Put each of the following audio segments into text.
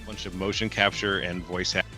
bunch of motion capture and voice acting.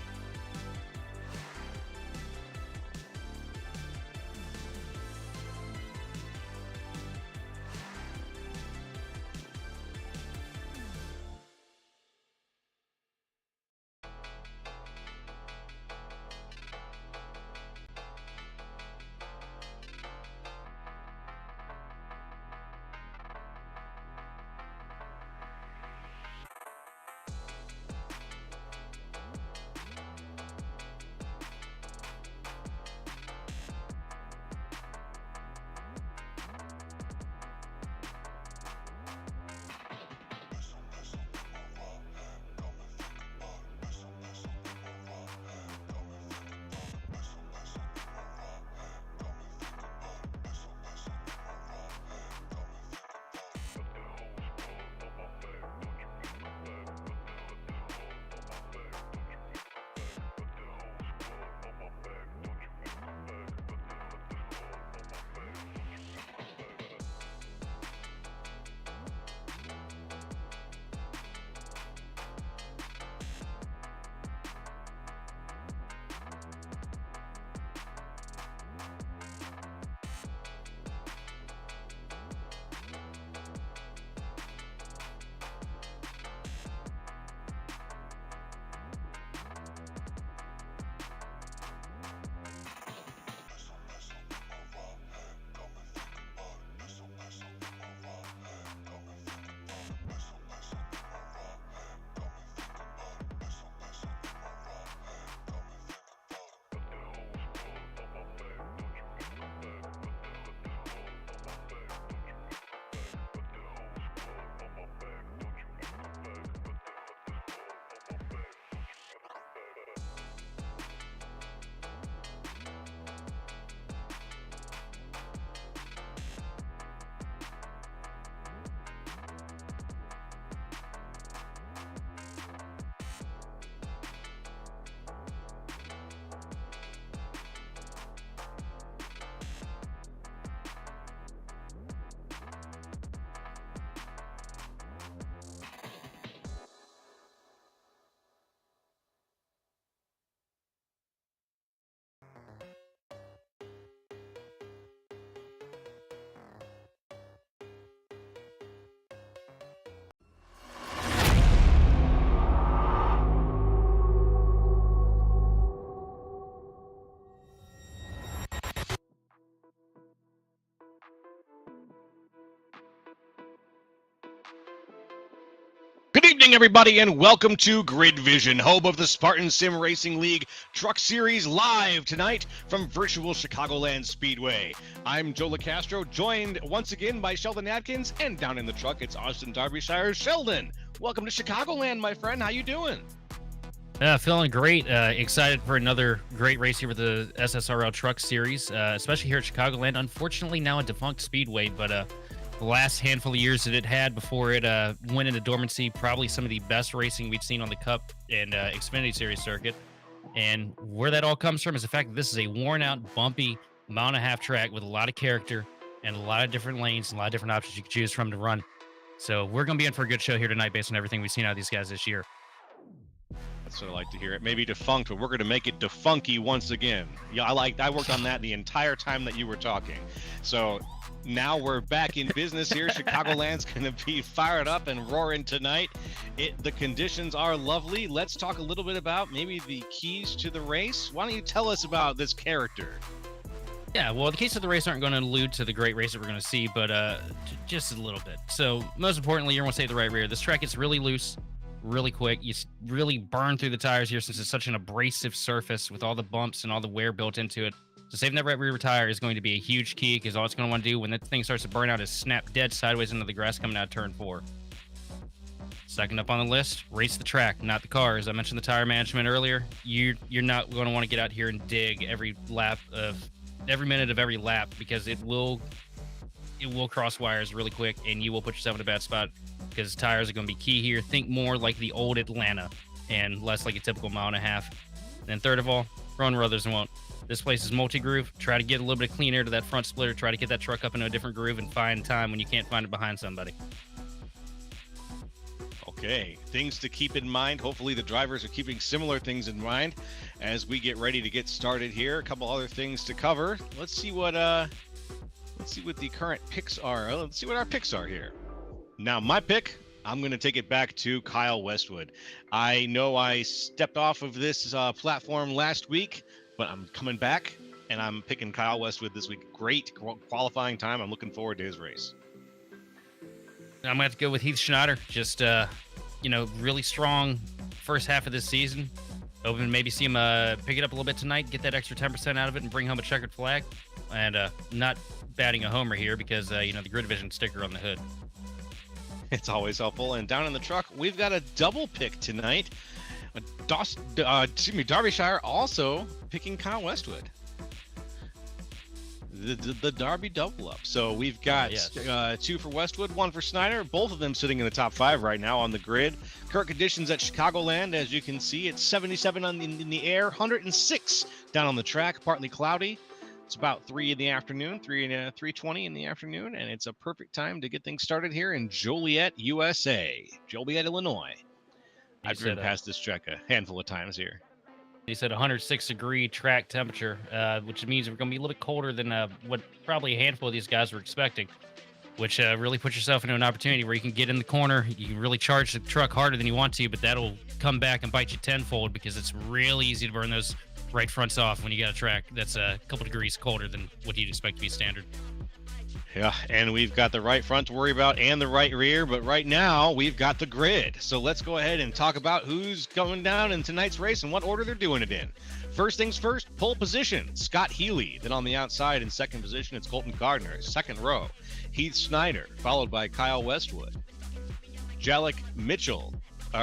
Good evening, everybody, and welcome to Grid Vision, home of the Spartan Sim Racing League Truck Series, live tonight from virtual Chicagoland Speedway. I'm Joe LaCastro, joined once again by Sheldon Atkins, and down in the truck, it's Austin Derbyshire's Sheldon. Welcome to Chicagoland, my friend. How you doing? Feeling great. Excited for another great race here with the SSRL Truck Series, especially here at Chicagoland. Unfortunately, now a defunct Speedway, but the last handful of years that it had before it went into dormancy, probably some of the best racing we've seen on the Cup and Xfinity Series circuit. And where that all comes from is the fact that this is a worn-out, bumpy, mile-and-a-half track with a lot of character and a lot of different lanes and a lot of different options you can choose from to run. So we're going to be in for a good show here tonight based on everything we've seen out of these guys this year. That's what I like to hear. It may be defunct, but we're going to make it defunky once again. Yeah, I worked on that the entire time that you were talking. So now we're back in business here. Chicagoland's going to be fired up and roaring tonight. The conditions are lovely. Let's talk a little bit about maybe the keys to the race. Why don't you tell us about this character? Yeah, well, the keys to the race aren't going to allude to the great race that we're going to see, but just a little bit. So most importantly, you're going to stay at the right rear. This track is really loose, really quick. You really burn through the tires here since it's such an abrasive surface with all the bumps and all the wear built into it. So saving that right rear tire is going to be a huge key, because all it's going to want to do when that thing starts to burn out is snap dead sideways into the grass coming out of turn 4. Second up on the list, race the track, not the cars. I mentioned the tire management earlier. You're not going to want to get out here and dig every minute of every lap, because it will cross wires really quick and you will put yourself in a bad spot, because tires are going to be key here. Think more like the old Atlanta and less like a typical mile and a half. And then third of all, run where others won't. This place is multi-groove. Try to get a little bit of clean air to that front splitter. Try to get that truck up into a different groove and find time when you can't find it behind somebody. Okay, things to keep in mind. Hopefully the drivers are keeping similar things in mind as we get ready to get started here. A couple other things to cover. Let's see what the current picks are. Let's see what our picks are here. Now, my pick, I'm going to take it back to Kyle Westwood. I know I stepped off of this platform last week, but I'm coming back, and I'm picking Kyle Westwood this week. Great qualifying time. I'm looking forward to his race. I'm going to have to go with Heath Schneider. Just, really strong first half of this season. Hoping to maybe see him pick it up a little bit tonight, get that extra 10% out of it, and bring home a checkered flag. And not batting a homer here because, the Grid Division sticker on the hood. It's always helpful. And down in the truck, we've got a double pick tonight. Derbyshire also picking Kyle Westwood. The Derby double up. So we've got two for Westwood, one for Snyder. Both of them sitting in the top 5 right now on the grid. Current conditions at Chicagoland, as you can see, it's 77 in the air, 106 down on the track, partly cloudy. It's about 3 in the afternoon, 3:20 in the afternoon, and it's a perfect time to get things started here in Joliet, USA, Joliet, Illinois. I've driven past this track a handful of times here. He said 106-degree track temperature, which means we're going to be a little bit colder than what probably a handful of these guys were expecting, which really puts yourself into an opportunity where you can get in the corner. You can really charge the truck harder than you want to, but that'll come back and bite you tenfold because it's really easy to burn those right fronts off when you got a track that's a couple degrees colder than what you'd expect to be standard. Yeah, and we've got the right front to worry about and the right rear, but right now we've got the grid. So let's go ahead and talk about who's going down in tonight's race and what order they're doing it in. First things first, pole position, Scott Healy. Then on the outside in second position, it's Colton Gardner. Second row, Heath Snyder, followed by Kyle Westwood.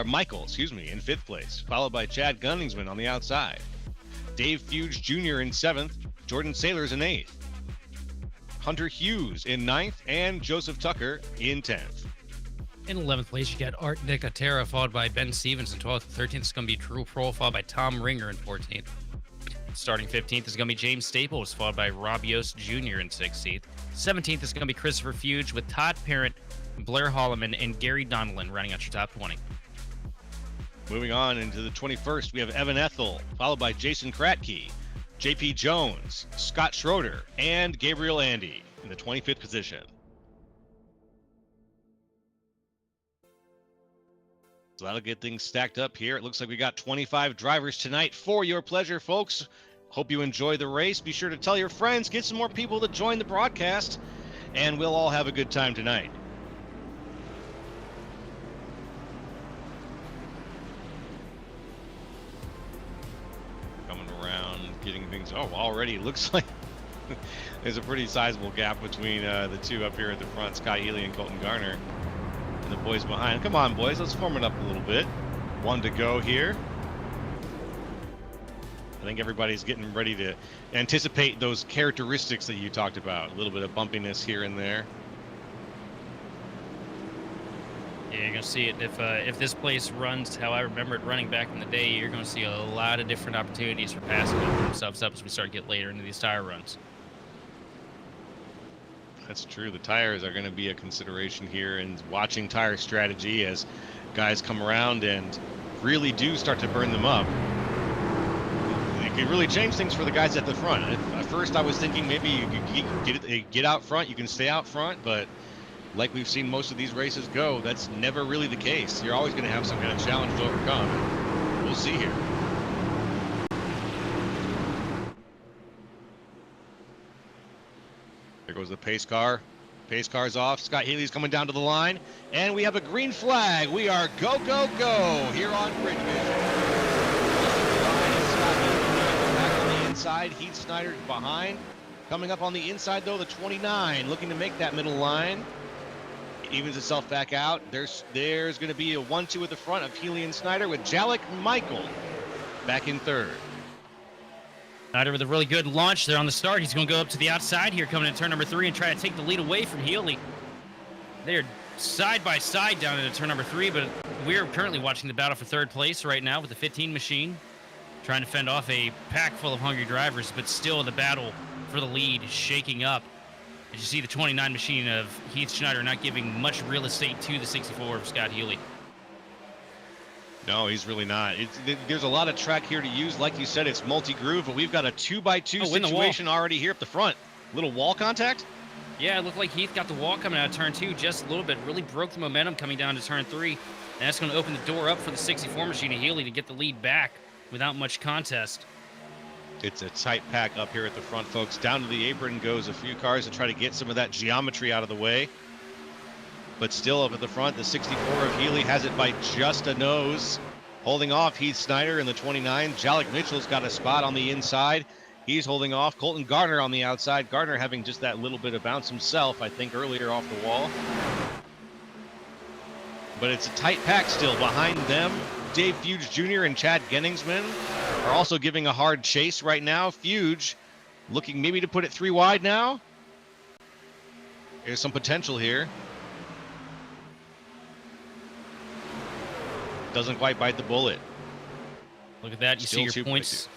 Michael, in fifth place, followed by Chad Gunningsman on the outside. Dave Fuge Jr. in 7th, Jordan Sailors in 8th, Hunter Hughes in 9th, and Joseph Tucker in 10th. In 11th place, you got Art Nicotera, followed by Ben Stevens in 12th. 13th is going to be Drew Prohl, followed by Tom Ringer in 14th. Starting 15th is going to be James Staples, followed by Rob Yost Jr. in 16th. 17th is going to be Christopher Fuge with Todd Parent, Blair Holloman, and Gary Donnellan running out your top 20. Moving on into the 21st, we have Evan Ethel, followed by Jason Kratke, JP Jones, Scott Schroeder, and Gabriel Andy in the 25th position. So that'll get things stacked up here. It looks like we got 25 drivers tonight for your pleasure, folks. Hope you enjoy the race. Be sure to tell your friends, get some more people to join the broadcast, and we'll all have a good time tonight. Getting things already looks like there's a pretty sizable gap between the two up here at the front, Scott Healy and Colton Garner, and the boys behind. Come on, boys, let's form it up a little bit. One to go here. I think everybody's getting ready to anticipate those characteristics that you talked about. A little bit of bumpiness here and there. Yeah, you're going to see it. If this place runs how I remember it running back in the day, you're going to see a lot of different opportunities for passing themselves up as we start to get later into these tire runs. That's true. The tires are going to be a consideration here, and watching tire strategy as guys come around and really do start to burn them up. It could really change things for the guys at the front. At first I was thinking maybe you could get out front, you can stay out front, but like we've seen most of these races go, that's never really the case. You're always going to have some kind of challenge to overcome. We'll see here. There goes the pace car. Pace car's off. Scott Healy's coming down to the line, and we have a green flag. We are go, go, go here on Grid Vision. Scott Healy back on the inside. Heath Snyder's behind. Coming up on the inside, though, the 29, looking to make that middle line. Evens itself back out. There's going to be a 1-2 at the front of Healy and Snyder with Jalek Michael back in third. Snyder with a really good launch there on the start. He's going to go up to the outside here coming in turn number 3 and try to take the lead away from Healy. They're side by side down into turn number 3, but we're currently watching the battle for third place right now with the 15 machine, trying to fend off a pack full of hungry drivers, but still the battle for the lead is shaking up. As you see the 29 machine of Heath Schneider not giving much real estate to the 64 of Scott Healy. No, he's really not. There's a lot of track here to use. Like you said, it's multi-groove, but we've got a 2x2 situation already here up the front. Little wall contact? Yeah, it looked like Heath got the wall coming out of turn 2 just a little bit. Really broke the momentum coming down to turn 3. And that's going to open the door up for the 64 machine of Healy to get the lead back without much contest. It's a tight pack up here at the front, folks. Down to the apron goes a few cars to try to get some of that geometry out of the way. But still up at the front, the 64 of Healy has it by just a nose. Holding off Heath Snyder in the 29. Jalek Mitchell's got a spot on the inside. He's holding off Colton Gardner on the outside. Gardner having just that little bit of bounce himself, I think, earlier off the wall. But it's a tight pack still. Behind them, Dave Fuge Jr. and Chad Genningsman are also giving a hard chase right now. Fuge looking maybe to put it 3 wide now. There's some potential here. Doesn't quite bite the bullet. Look at that. You see your points.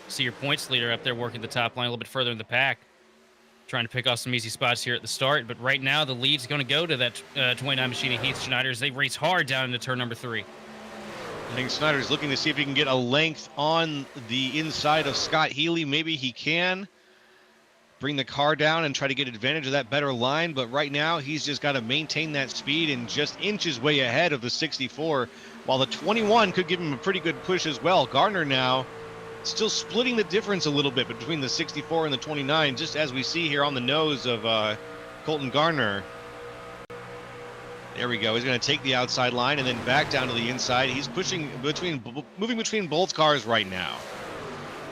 See your points leader up there working the top line a little bit further in the pack. Trying to pick off some easy spots here at the start. But right now, the lead's going to go to that 29 machine of Heath Schneider as they race hard down into turn number 3. I think Snyder's looking to see if he can get a length on the inside of Scott Healy. Maybe he can bring the car down and try to get advantage of that better line. But right now, he's just got to maintain that speed and just inches way ahead of the 64, while the 21 could give him a pretty good push as well. Gardner now still splitting the difference a little bit between the 64 and the 29, just as we see here on the nose of Colton Gardner. There we go. He's going to take the outside line and then back down to the inside. He's pushing moving between both cars right now.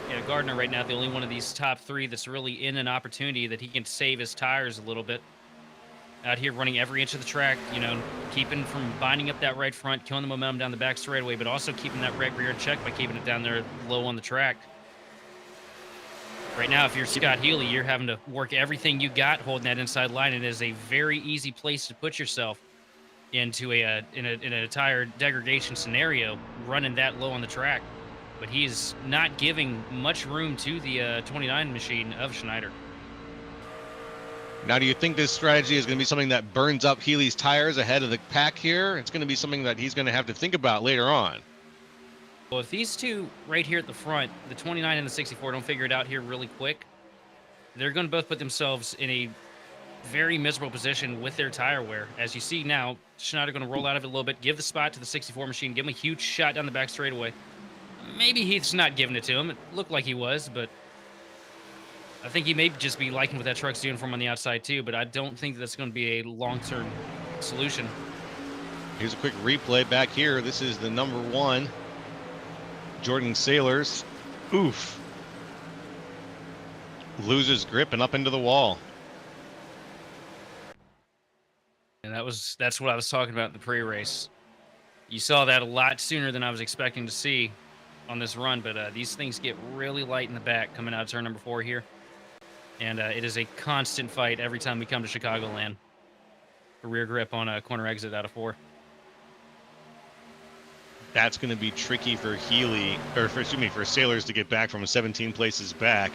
Yeah, Gardner right now, the only one of these top 3 that's really in an opportunity that he can save his tires a little bit. Out here running every inch of the track, you know, keeping from binding up that right front, killing the momentum down the back straightaway, but also keeping that right rear in check by keeping it down there low on the track. Right now, if you're Scott Healy, you're having to work everything you got holding that inside line. It is a very easy place to put yourself into in a tire degradation scenario, running that low on the track. But he is not giving much room to the 29 machine of Schneider. Now, do you think this strategy is going to be something that burns up Healy's tires ahead of the pack here? It's going to be something that he's going to have to think about later on. Well, if these two right here at the front, the 29 and the 64, don't figure it out here really quick, they're going to both put themselves in a very miserable position with their tire wear. As you see now, Schneider going to roll out of it a little bit, give the spot to the 64 machine, give him a huge shot down the back straightaway. Maybe Heath's not giving it to him. It looked like he was, but I think he may just be liking what that truck's doing for him on the outside too, but I don't think that's going to be a long-term solution. Here's a quick replay back here. This is the number 1, Jordan Sailors. Oof. Loses grip and up into the wall. And that's what I was talking about in the pre-race. You saw that a lot sooner than I was expecting to see on this run, but these things get really light in the back coming out of turn number 4 here. And it is a constant fight every time we come to Chicagoland. A rear grip on a corner exit out of 4. That's going to be tricky for Healy, or for Sailors to get back from 17 places back.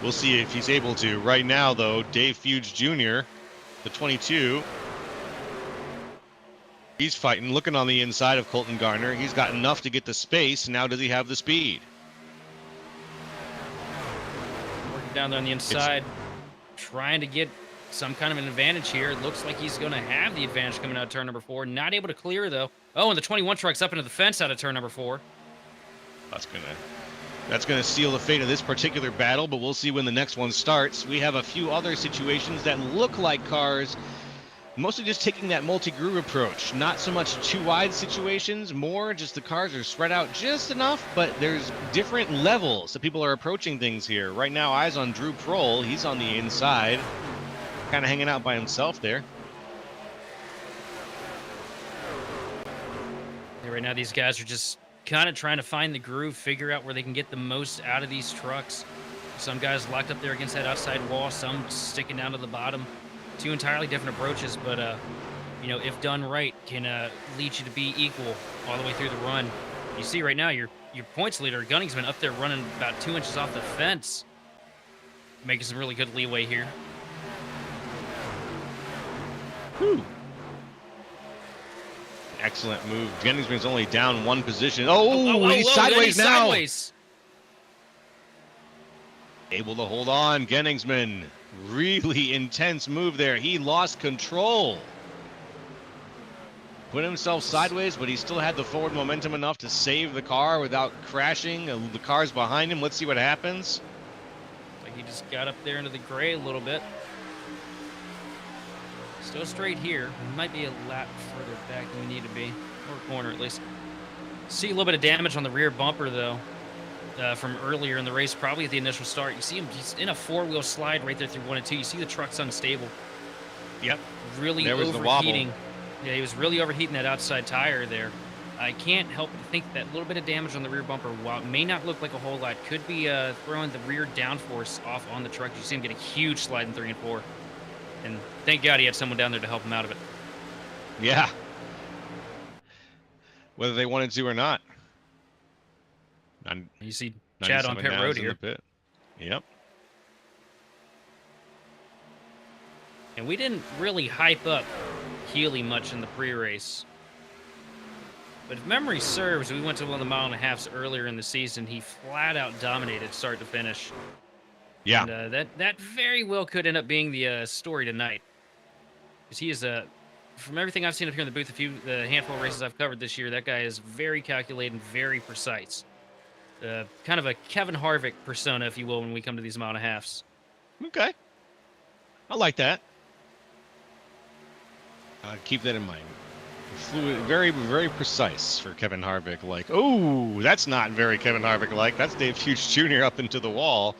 We'll see if he's able to. Right now, though, Dave Fuge Jr., the 22, he's fighting, looking on the inside of Colton Gardner. He's got enough to get the space. Now does he have the speed? Working down there on the inside, trying to get some kind of an advantage here. It looks like he's going to have the advantage coming out of turn number 4. Not able to clear, though. Oh, and the 21 truck's up into the fence out of turn number 4. That's gonna seal the fate of this particular battle, but we'll see when the next one starts. We have a few other situations that look like cars mostly just taking that multi-groove approach. Not so much too wide situations, more just the cars are spread out just enough, but there's different levels that people are approaching things here. Right now, eyes on Drew Prohl. He's on the inside, kind of hanging out by himself there. Yeah, right now, these guys are just kind of trying to find the groove, figure out where they can get the most out of these trucks. Some guys locked up there against that outside wall, some sticking down to the bottom. Two entirely different approaches, but you know, if done right, can lead you to be equal all the way through the run. You see right now, your points leader, Gunning's been up there running about 2 inches off the fence, making some really good leeway here. Whew. Excellent move. Genningsman's only down one position. Oh, he's sideways now. Sideways. Able to hold on. Genningsman. Really intense move there. He lost control. Put himself sideways, but he still had the forward momentum enough to save the car without crashing. The car's behind him. Let's see what happens. Like he just got up there into the gray a little bit. Still straight here. Might be a lap further back than we need to be. Or corner at least. See a little bit of damage on the rear bumper though. From earlier in the race, probably at the initial start. You see him, he's in a four-wheel slide right there through 1 and 2. You see the truck's unstable. Yep. Really there was overheating. The wobble. Yeah, he was really overheating that outside tire there. I can't help but think that little bit of damage on the rear bumper, while it may not look like a whole lot, could be throwing the rear downforce off on the truck. You see him get a huge slide in 3 and 4. And thank God he had someone down there to help him out of it. Yeah. Whether they wanted to or not. You see Chad on pit road here. Pit. Yep. And we didn't really hype up Healy much in the pre-race. But if memory serves, we went to 1 of the 1.5 miles earlier in the season. He flat out dominated start to finish. Yeah. And that very well could end up being the story tonight. Because he is from everything I've seen up here in the booth, the handful of races I've covered this year, that guy is very calculated and very precise. Kind of a Kevin Harvick persona, if you will, when we come to these 1.5 miles. Okay. I like that. Keep that in mind. Fluid, very, very precise for Kevin Harvick. Like, oh, that's not very Kevin Harvick-like. That's Dave Fuchs Jr. up into the wall.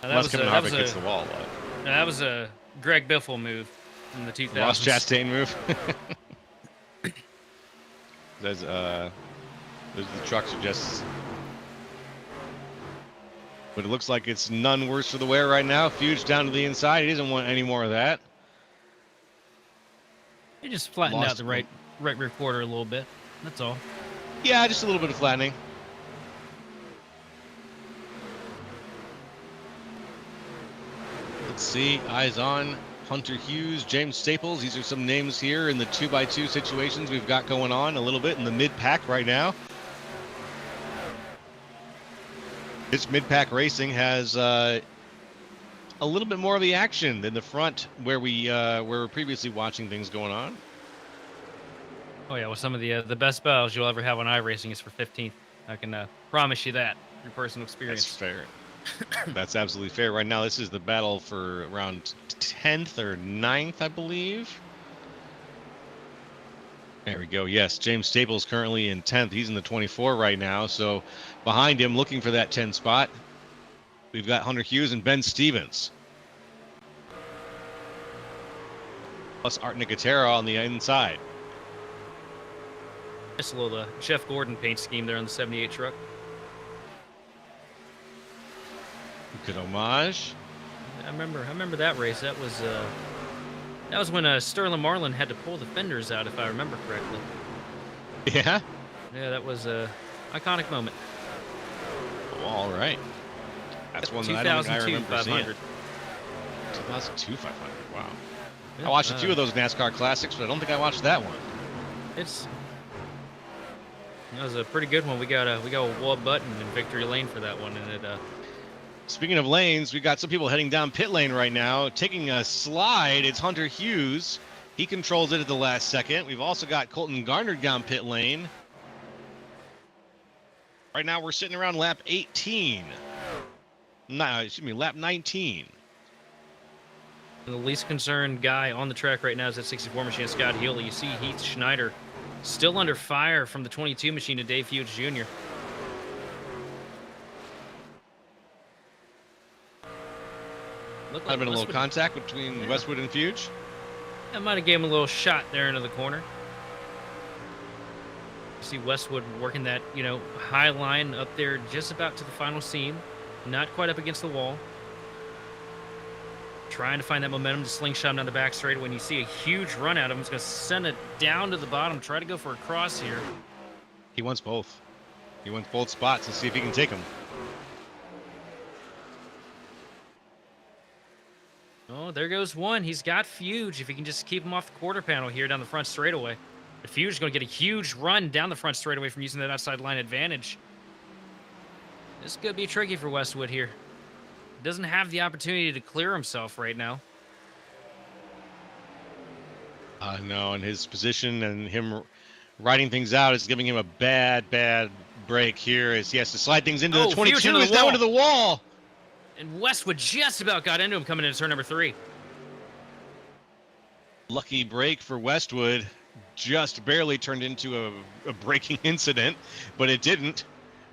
Unless Kevin Harvick hits the wall. That was a Greg Biffle move from the 2000s. Ross Chastain move. The trucks are just... But it looks like it's none worse for the wear right now. Fuchs down to the inside. He doesn't want any more of that. He just flattened out the right rear quarter a little bit. That's all. Yeah, just a little bit of flattening. Let's see. Eyes on Hunter Hughes, James Staples. These are some names here in the 2x2 situations we've got going on a little bit in the mid-pack right now. This mid-pack racing has a little bit more of the action than the front where we were previously watching things going on. Oh yeah, well, some of the best battles you'll ever have on iRacing is for 15th. I can promise you that through personal experience. That's fair. That's absolutely fair. Right now, this is the battle for around 10th or 9th, I believe. There we go. Yes, James Staples currently in 10th. He's in the 24 right now. So behind him, looking for that 10 spot, we've got Hunter Hughes and Ben Stevens. Plus Art Nicotero on the inside. Just a little Jeff Gordon paint scheme there on the 78 truck. Good homage. I remember that race. That was when Sterling Marlin had to pull the fenders out, if I remember correctly. Yeah? Yeah, that was a iconic moment. Oh, all right. That's one that I don't think I remember 500. seeing. 2002 500. Wow. Yeah, I watched a few of those NASCAR classics, but I don't think I watched that one. That was a pretty good one. We got a wall button in victory lane for that one, and it. Speaking of lanes, we got some people heading down pit lane right now. Taking a slide, it's Hunter Hughes. He controls it at the last second. We've also got Colton Garner down pit lane. Right now, we're sitting around lap 18. Lap 19. The least concerned guy on the track right now is that 64 machine, Scott Healy. You see Heath Schneider still under fire from the 22 machine to Dave Fuchs Jr. Might have been a little contact between Westwood and Fuchs. That might have gave him a little shot there into the corner. You see Westwood working that, high line up there just about to the final seam. Not quite up against the wall. Trying to find that momentum to slingshot him down the back straight. When you see a huge run out of him, he's going to send it down to the bottom. Try to go for a cross here. He wants both. He wants both spots. Let's see if he can take them. Oh, there goes one. He's got Fuge if he can just keep him off the quarter panel here down the front straightaway. Refuge going to get a huge run down the front straightaway from using that outside line advantage. This could be tricky for Westwood here. Doesn't have the opportunity to clear himself right now. No, and his position and him riding things out is giving him a bad break here as he has to slide things into the 22. He's now into the wall. And Westwood just about got into him coming into turn number 3. Lucky break for Westwood. Just barely turned into a braking incident, but it didn't.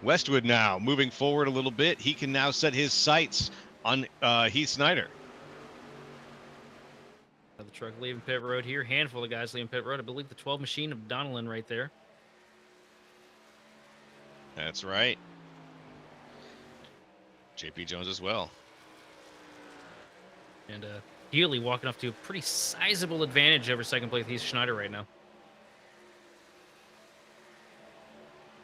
Westwood now moving forward a little bit. He can now set his sights on Heath Snyder. The truck leaving pit road here. Handful of guys leaving pit road. I believe the 12 machine of Donnellan right there. That's right. JP Jones as well. And Healy walking up to a pretty sizable advantage over second place Heath Schneider right now.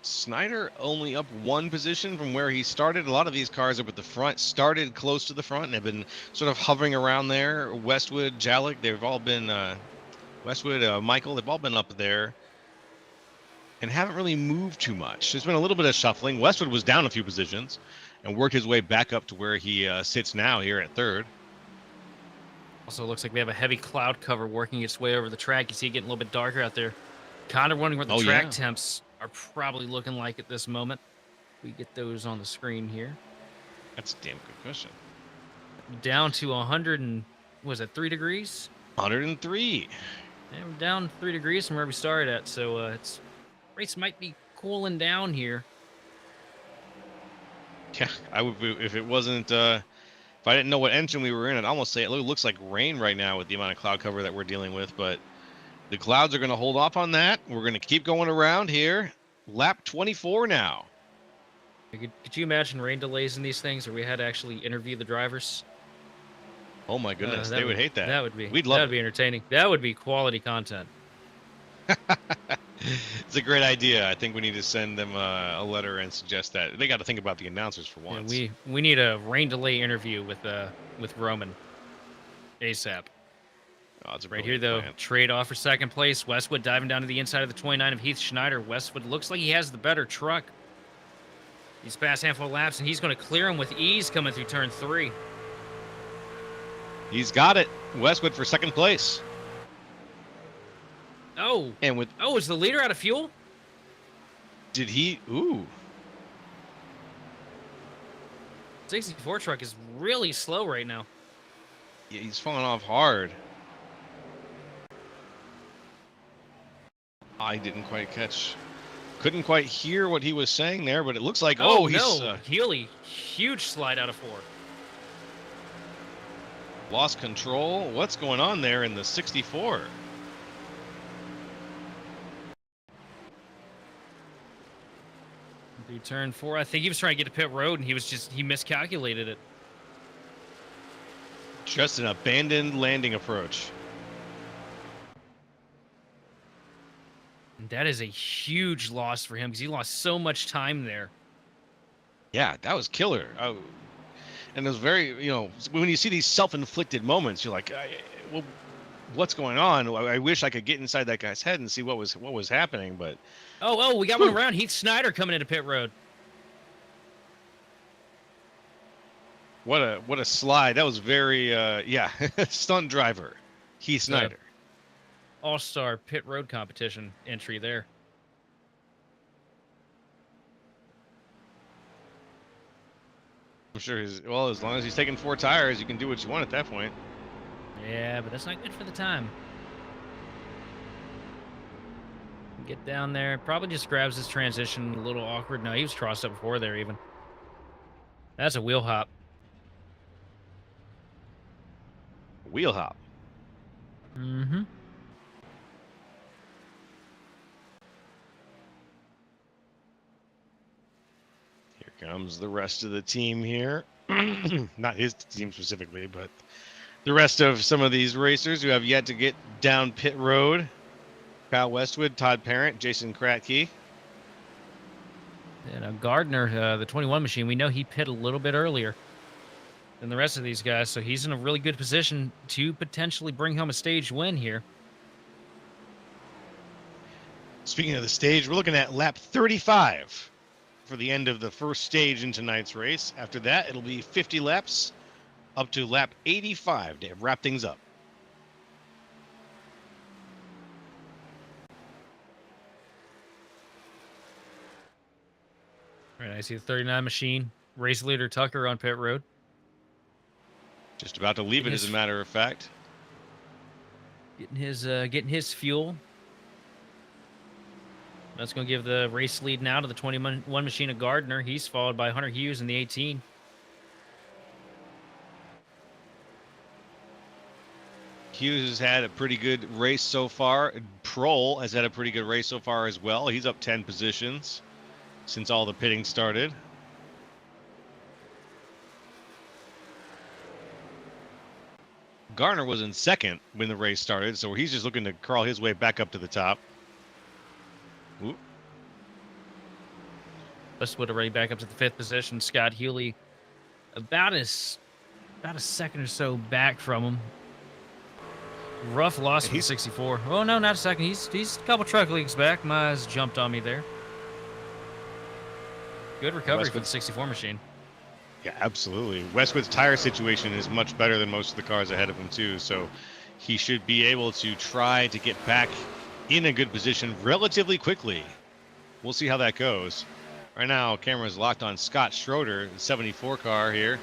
Snyder only up 1 position from where he started. A lot of these cars up at the front started close to the front and have been sort of hovering around there. Westwood, Jalik, they've all been, Westwood, Michael, they've all been up there and haven't really moved too much. There's been a little bit of shuffling. Westwood was down a few positions and worked his way back up to where he sits now here at 3rd. Also looks like we have a heavy cloud cover working its way over the track. You see it getting a little bit darker out there. Kind of wondering what the track temps are probably looking like at this moment. We get those on the screen here. That's a damn good question. Down to 100 and, was it 3 degrees? 103. Yeah, we're down 3 degrees from where we started at, so it's race might be cooling down here. Yeah, I would, if it wasn't, if I didn't know what engine we were in, I'd almost say it looks like rain right now with the amount of cloud cover that we're dealing with, but the clouds are going to hold off on that. We're going to keep going around here. Lap 24 now. Could you imagine rain delays in these things, or we had to actually interview the drivers? Oh my goodness, they would hate that. That would be. We'd love. That would be entertaining. That would be quality content. It's a great idea. I think we need to send them a letter and suggest that. They got to think about the announcers for once. Yeah, we need a rain delay interview with Roman ASAP. Oh, it's right here, though. Trade off for second place. Westwood diving down to the inside of the 29 of Heath Schneider. Westwood looks like he has the better truck. He's passed a handful of laps, and he's going to clear him with ease coming through turn 3. He's got it. Westwood for second place. Oh. And with is the leader out of fuel? Did he? Ooh. 64 truck is really slow right now. Yeah, he's falling off hard. I didn't quite couldn't quite hear what he was saying there, but it looks like, he's Healy, huge slide out of 4. Lost control. What's going on there in the 64? Through turn 4, I think he was trying to get to pit road, and he miscalculated it. Just an abandoned landing approach. And that is a huge loss for him because he lost so much time there. Yeah, that was killer. And it was very, when you see these self-inflicted moments, you're like, well, what's going on? I wish I could get inside that guy's head and see what was happening, but we got one around. Heath Snyder coming into pit road. What a slide. That was very stunt driver Heath Snyder. All-star pit road competition entry there. I'm sure as long as he's taking 4 tires, you can do what you want at that point. Yeah, but that's not good for the time. Get down there. Probably just grabs his transition a little awkward. No, he was crossed up before there even. That's a wheel hop. Wheel hop. Mm-hmm. Here comes the rest of the team here. Not his team specifically, but the rest of some of these racers who have yet to get down pit road. Kyle Westwood, Todd Parent, Jason Kratke. And Gardner, the 21 machine, we know he pit a little bit earlier than the rest of these guys, so he's in a really good position to potentially bring home a stage win here. Speaking of the stage, we're looking at lap 35 for the end of the first stage in tonight's race. After that, it'll be 50 laps up to lap 85 to wrap things up. All right, I see the 39 machine. Race leader Tucker on pit road. Just about to leave it, as a matter of fact. Getting his fuel. That's going to give the race lead now to the 21 machine of Gardner. He's followed by Hunter Hughes in the 18. Hughes has had a pretty good race so far. Prohl has had a pretty good race so far as well. He's up 10 positions since all the pitting started. Garner was in second when the race started, so he's just looking to crawl his way back up to the top. Ooh. Westwood already back up to the 5th position. Scott Hewley about a second or so back from him. Rough loss for the 64. Oh, no, not a second. He's a couple truck leagues back. My eyes jumped on me there. Good recovery for the 64 machine. Yeah, absolutely. Westwood's tire situation is much better than most of the cars ahead of him, too, so he should be able to try to get back in a good position relatively quickly. We'll see how that goes. Right now, camera's locked on Scott Schroeder, the 74 car here.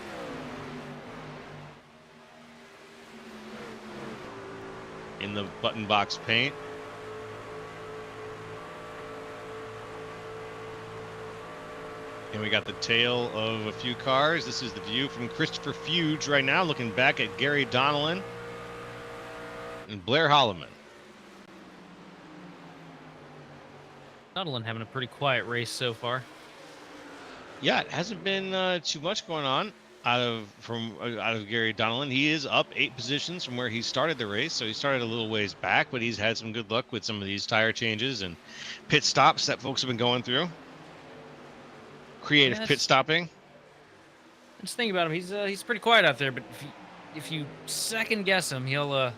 In the button box paint. And we got the tail of a few cars. This is the view from Christopher Fuge right now, looking back at Gary Donnellan and Blair Holloman. Donnellan having a pretty quiet race so far. Yeah, it hasn't been too much going on out of Gary Donnellan. He is up 8 positions from where he started the race, so he started a little ways back, but he's had some good luck with some of these tire changes and pit stops that folks have been going through. Creative pit stopping. Just think about him. He's pretty quiet out there, but if you second guess him, he'll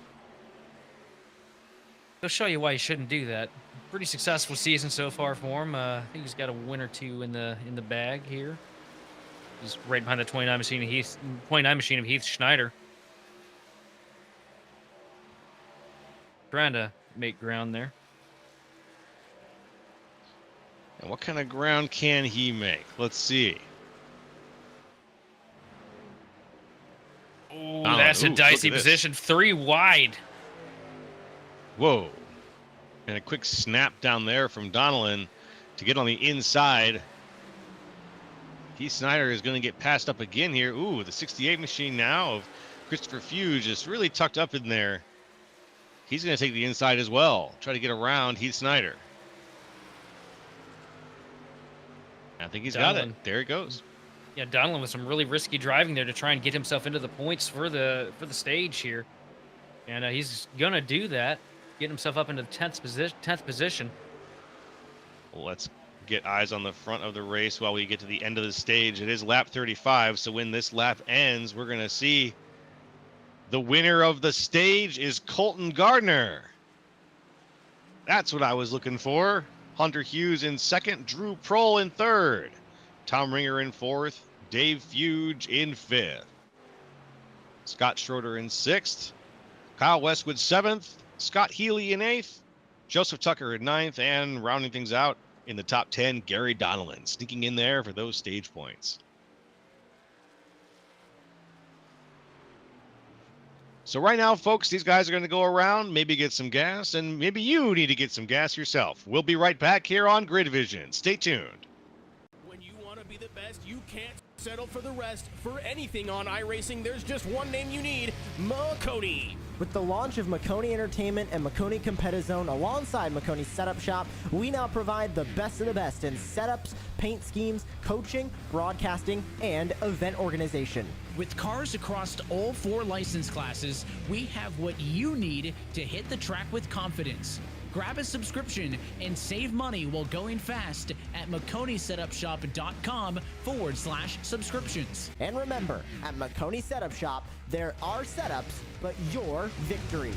show you why you shouldn't do that. Pretty successful season so far for him. I think he's got a win or two in the bag here. He's right behind the 29 machine of Heath Schneider. Trying to make ground there. And what kind of ground can he make? Let's see. Oh, that's a dicey position. 3 wide. Whoa. And a quick snap down there from Donnellan to get on the inside. Heath Snyder is going to get passed up again here. Ooh, the 68 machine now of Christopher Fuge is really tucked up in there. He's going to take the inside as well. Try to get around Heath Snyder. I think he's got it. There he goes. Yeah, Donnellan with some really risky driving there to try and get himself into the points for the stage here. And he's going to do that. Get himself up into the 10th position. Well, let's get eyes on the front of the race while we get to the end of the stage. It is lap 35, so when this lap ends, we're going to see the winner of the stage is Colton Gardner. That's what I was looking for. Hunter Hughes in second, Drew Prohl in third, Tom Ringer in fourth, Dave Fuge in fifth, Scott Schroeder in sixth, Kyle Westwood seventh, Scott Healy in eighth, Joseph Tucker in ninth, and rounding things out in the top 10, Gary Donnellan sneaking in there for those stage points. So right now, folks, these guys are going to go around, maybe get some gas, and maybe you need to get some gas yourself. We'll be right back here on Grid Vision. Stay tuned. When you want to be the best, you can't settle for the rest. For anything on iRacing, there's just one name you need, Marconi. With the launch of Marconi Entertainment and Marconi Competizone alongside Marconi Setup Shop, we now provide the best of the best in setups, paint schemes, coaching, broadcasting, and event organization. With cars across all 4 license classes, we have what you need to hit the track with confidence. Grab a subscription and save money while going fast at MarconiSetupShop.com/subscriptions. And remember, at Marconi Setup Shop, there are setups, but your victories.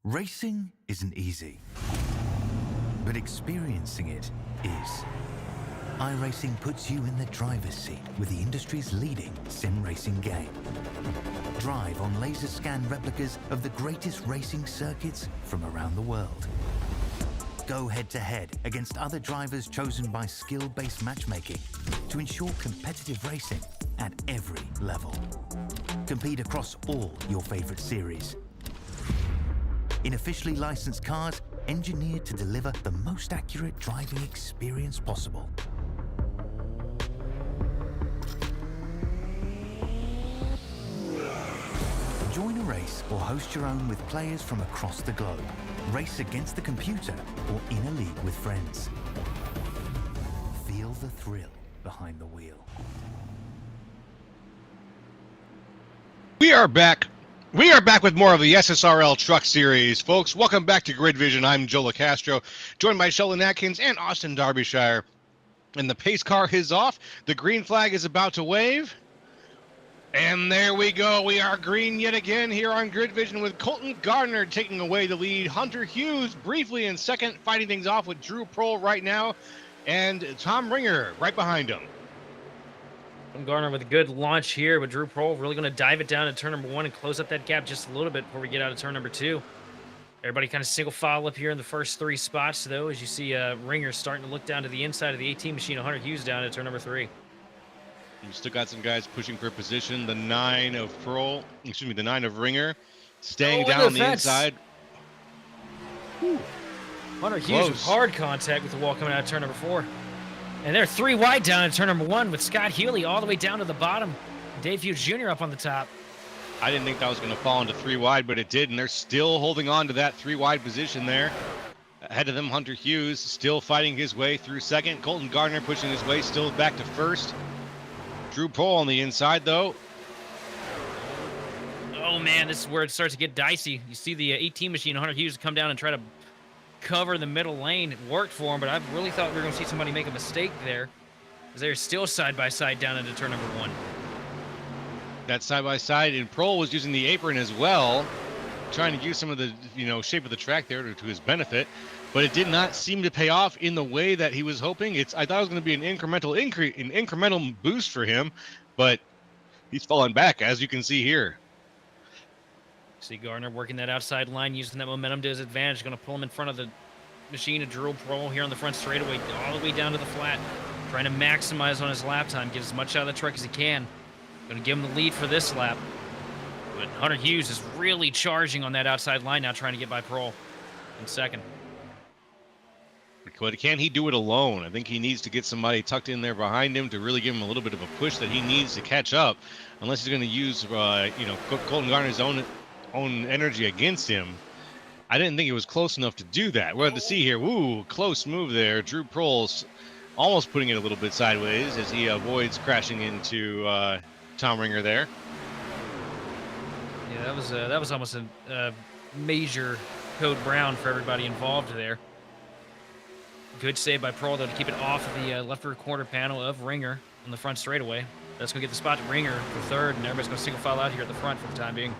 Racing isn't easy, but experiencing it is. iRacing puts you in the driver's seat with the industry's leading sim racing game. Drive on laser scan replicas of the greatest racing circuits from around the world. Go head-to-head against other drivers chosen by skill-based matchmaking to ensure competitive racing at every level. Compete across all your favorite series. In officially licensed cars, engineered to deliver the most accurate driving experience possible. Join a race or host your own with players from across the globe. Race against the computer or in a league with friends. Feel the thrill behind the wheel. We are back. We are back with more of the SSRL Truck Series, folks. Welcome back to Grid Vision. I'm Joe LaCastro, joined by Sheldon Atkins and Austin Derbyshire. And the pace car is off. The green flag is about to wave. And there we go. We are green yet again here on Grid Vision with Colton Gardner taking away the lead. Hunter Hughes briefly in second, fighting things off with Drew Prohl right now. And Tom Ringer right behind him. Gardner with a good launch here, but Drew Prohl really going to dive it down in turn number 1 and close up that gap just a little bit before we get out of turn number 2. Everybody kind of single file up here in the first 3 spots, though, as you see Ringer starting to look down to the inside of the 18 machine. Hunter Hughes down at turn number 3. You still got some guys pushing for position. The 9 of Prohl, excuse me, the 9 of Ringer staying down on the inside. Whew. Hunter Hughes with hard contact with the wall coming out of turn number 4. And they're 3 wide down in turn number 1 with Scott Healy all the way down to the bottom. Dave Hughes Jr. up on the top. I didn't think that was going to fall into 3 wide, but it did, and they're still holding on to that 3 wide position there. Ahead of them, Hunter Hughes still fighting his way through second. Colton Gardner pushing his way still back to first. Drew Prohl on the inside, though. Oh, man, this is where it starts to get dicey. You see the 18 machine, Hunter Hughes, come down and try to cover the middle lane. It worked for him, but I really thought we were going to see somebody make a mistake there, as they're still side-by-side down into turn number 1. That side-by-side, and Prohl was using the apron as well, trying to use some of the shape of the track there to his benefit, but it did not seem to pay off in the way that he was hoping. I thought it was going to be an incremental boost for him, but he's falling back, as you can see here. See Gardner working that outside line, using that momentum to his advantage. Going to pull him in front of the machine of Drew Prohl here on the front straightaway, all the way down to the flat. Trying to maximize on his lap time, get as much out of the truck as he can. Going to give him the lead for this lap. But Hunter Hughes is really charging on that outside line now, trying to get by Prohl in second. But can he do it alone? I think he needs to get somebody tucked in there behind him to really give him a little bit of a push that he needs to catch up, unless he's going to use, Colton Gardner's own energy against him. I didn't think it was close enough to do that. We're at the see here. Woo, close move there. Drew Prohl's almost putting it a little bit sideways as he avoids crashing into Tom Ringer there. Yeah, that was almost a major code brown for everybody involved there. Good save by Prohl, though, to keep it off of the left rear quarter panel of Ringer on the front straightaway. That's going to get the spot to Ringer for third, and everybody's going to single file out here at the front for the time being.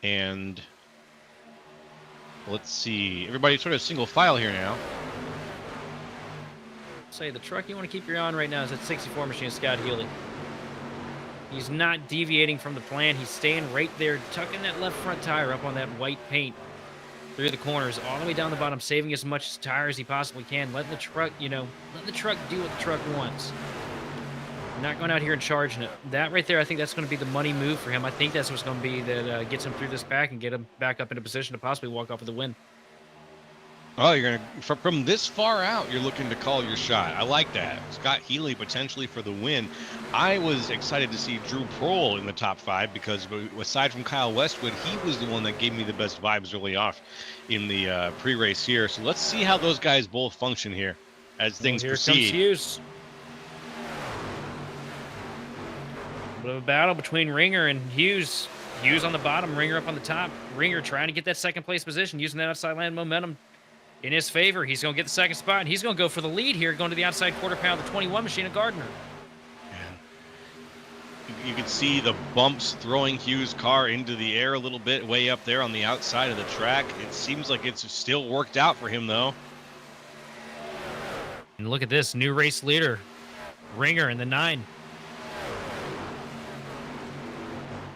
And let's see, everybody sort of single file here now. Say the truck you want to keep your eye on right now is that 64 machine, Scott Healy. He's not deviating from the plan. He's staying right there, tucking that left front tire up on that white paint through the corners, all the way down the bottom, saving as much tire as he possibly can, letting the truck, letting the truck do what the truck wants. Not going out here and charging it. That right there, I think that's going to be the money move for him. I think that's what's going to be that gets him through this pack and get him back up into position to possibly walk off with the win. Oh, you're going to, from this far out, you're looking to call your shot. I like that. Scott Healy potentially for the win. I was excited to see Drew Prohl in the top 5 because aside from Kyle Westwood, he was the one that gave me the best vibes early off in the pre-race here. So let's see how those guys both function here as things proceed. Here comes Hughes. A bit of a battle between Ringer and Hughes. Hughes on the bottom, Ringer up on the top. Ringer trying to get that second place position, using that outside line momentum in his favor. He's going to get the second spot, and he's going to go for the lead here, going to the outside quarter panel of the 21 machine of Gardner. You can see the bumps throwing Hughes' car into the air a little bit, way up there on the outside of the track. It seems like it's still worked out for him, though. And look at this, new race leader, Ringer in the 9.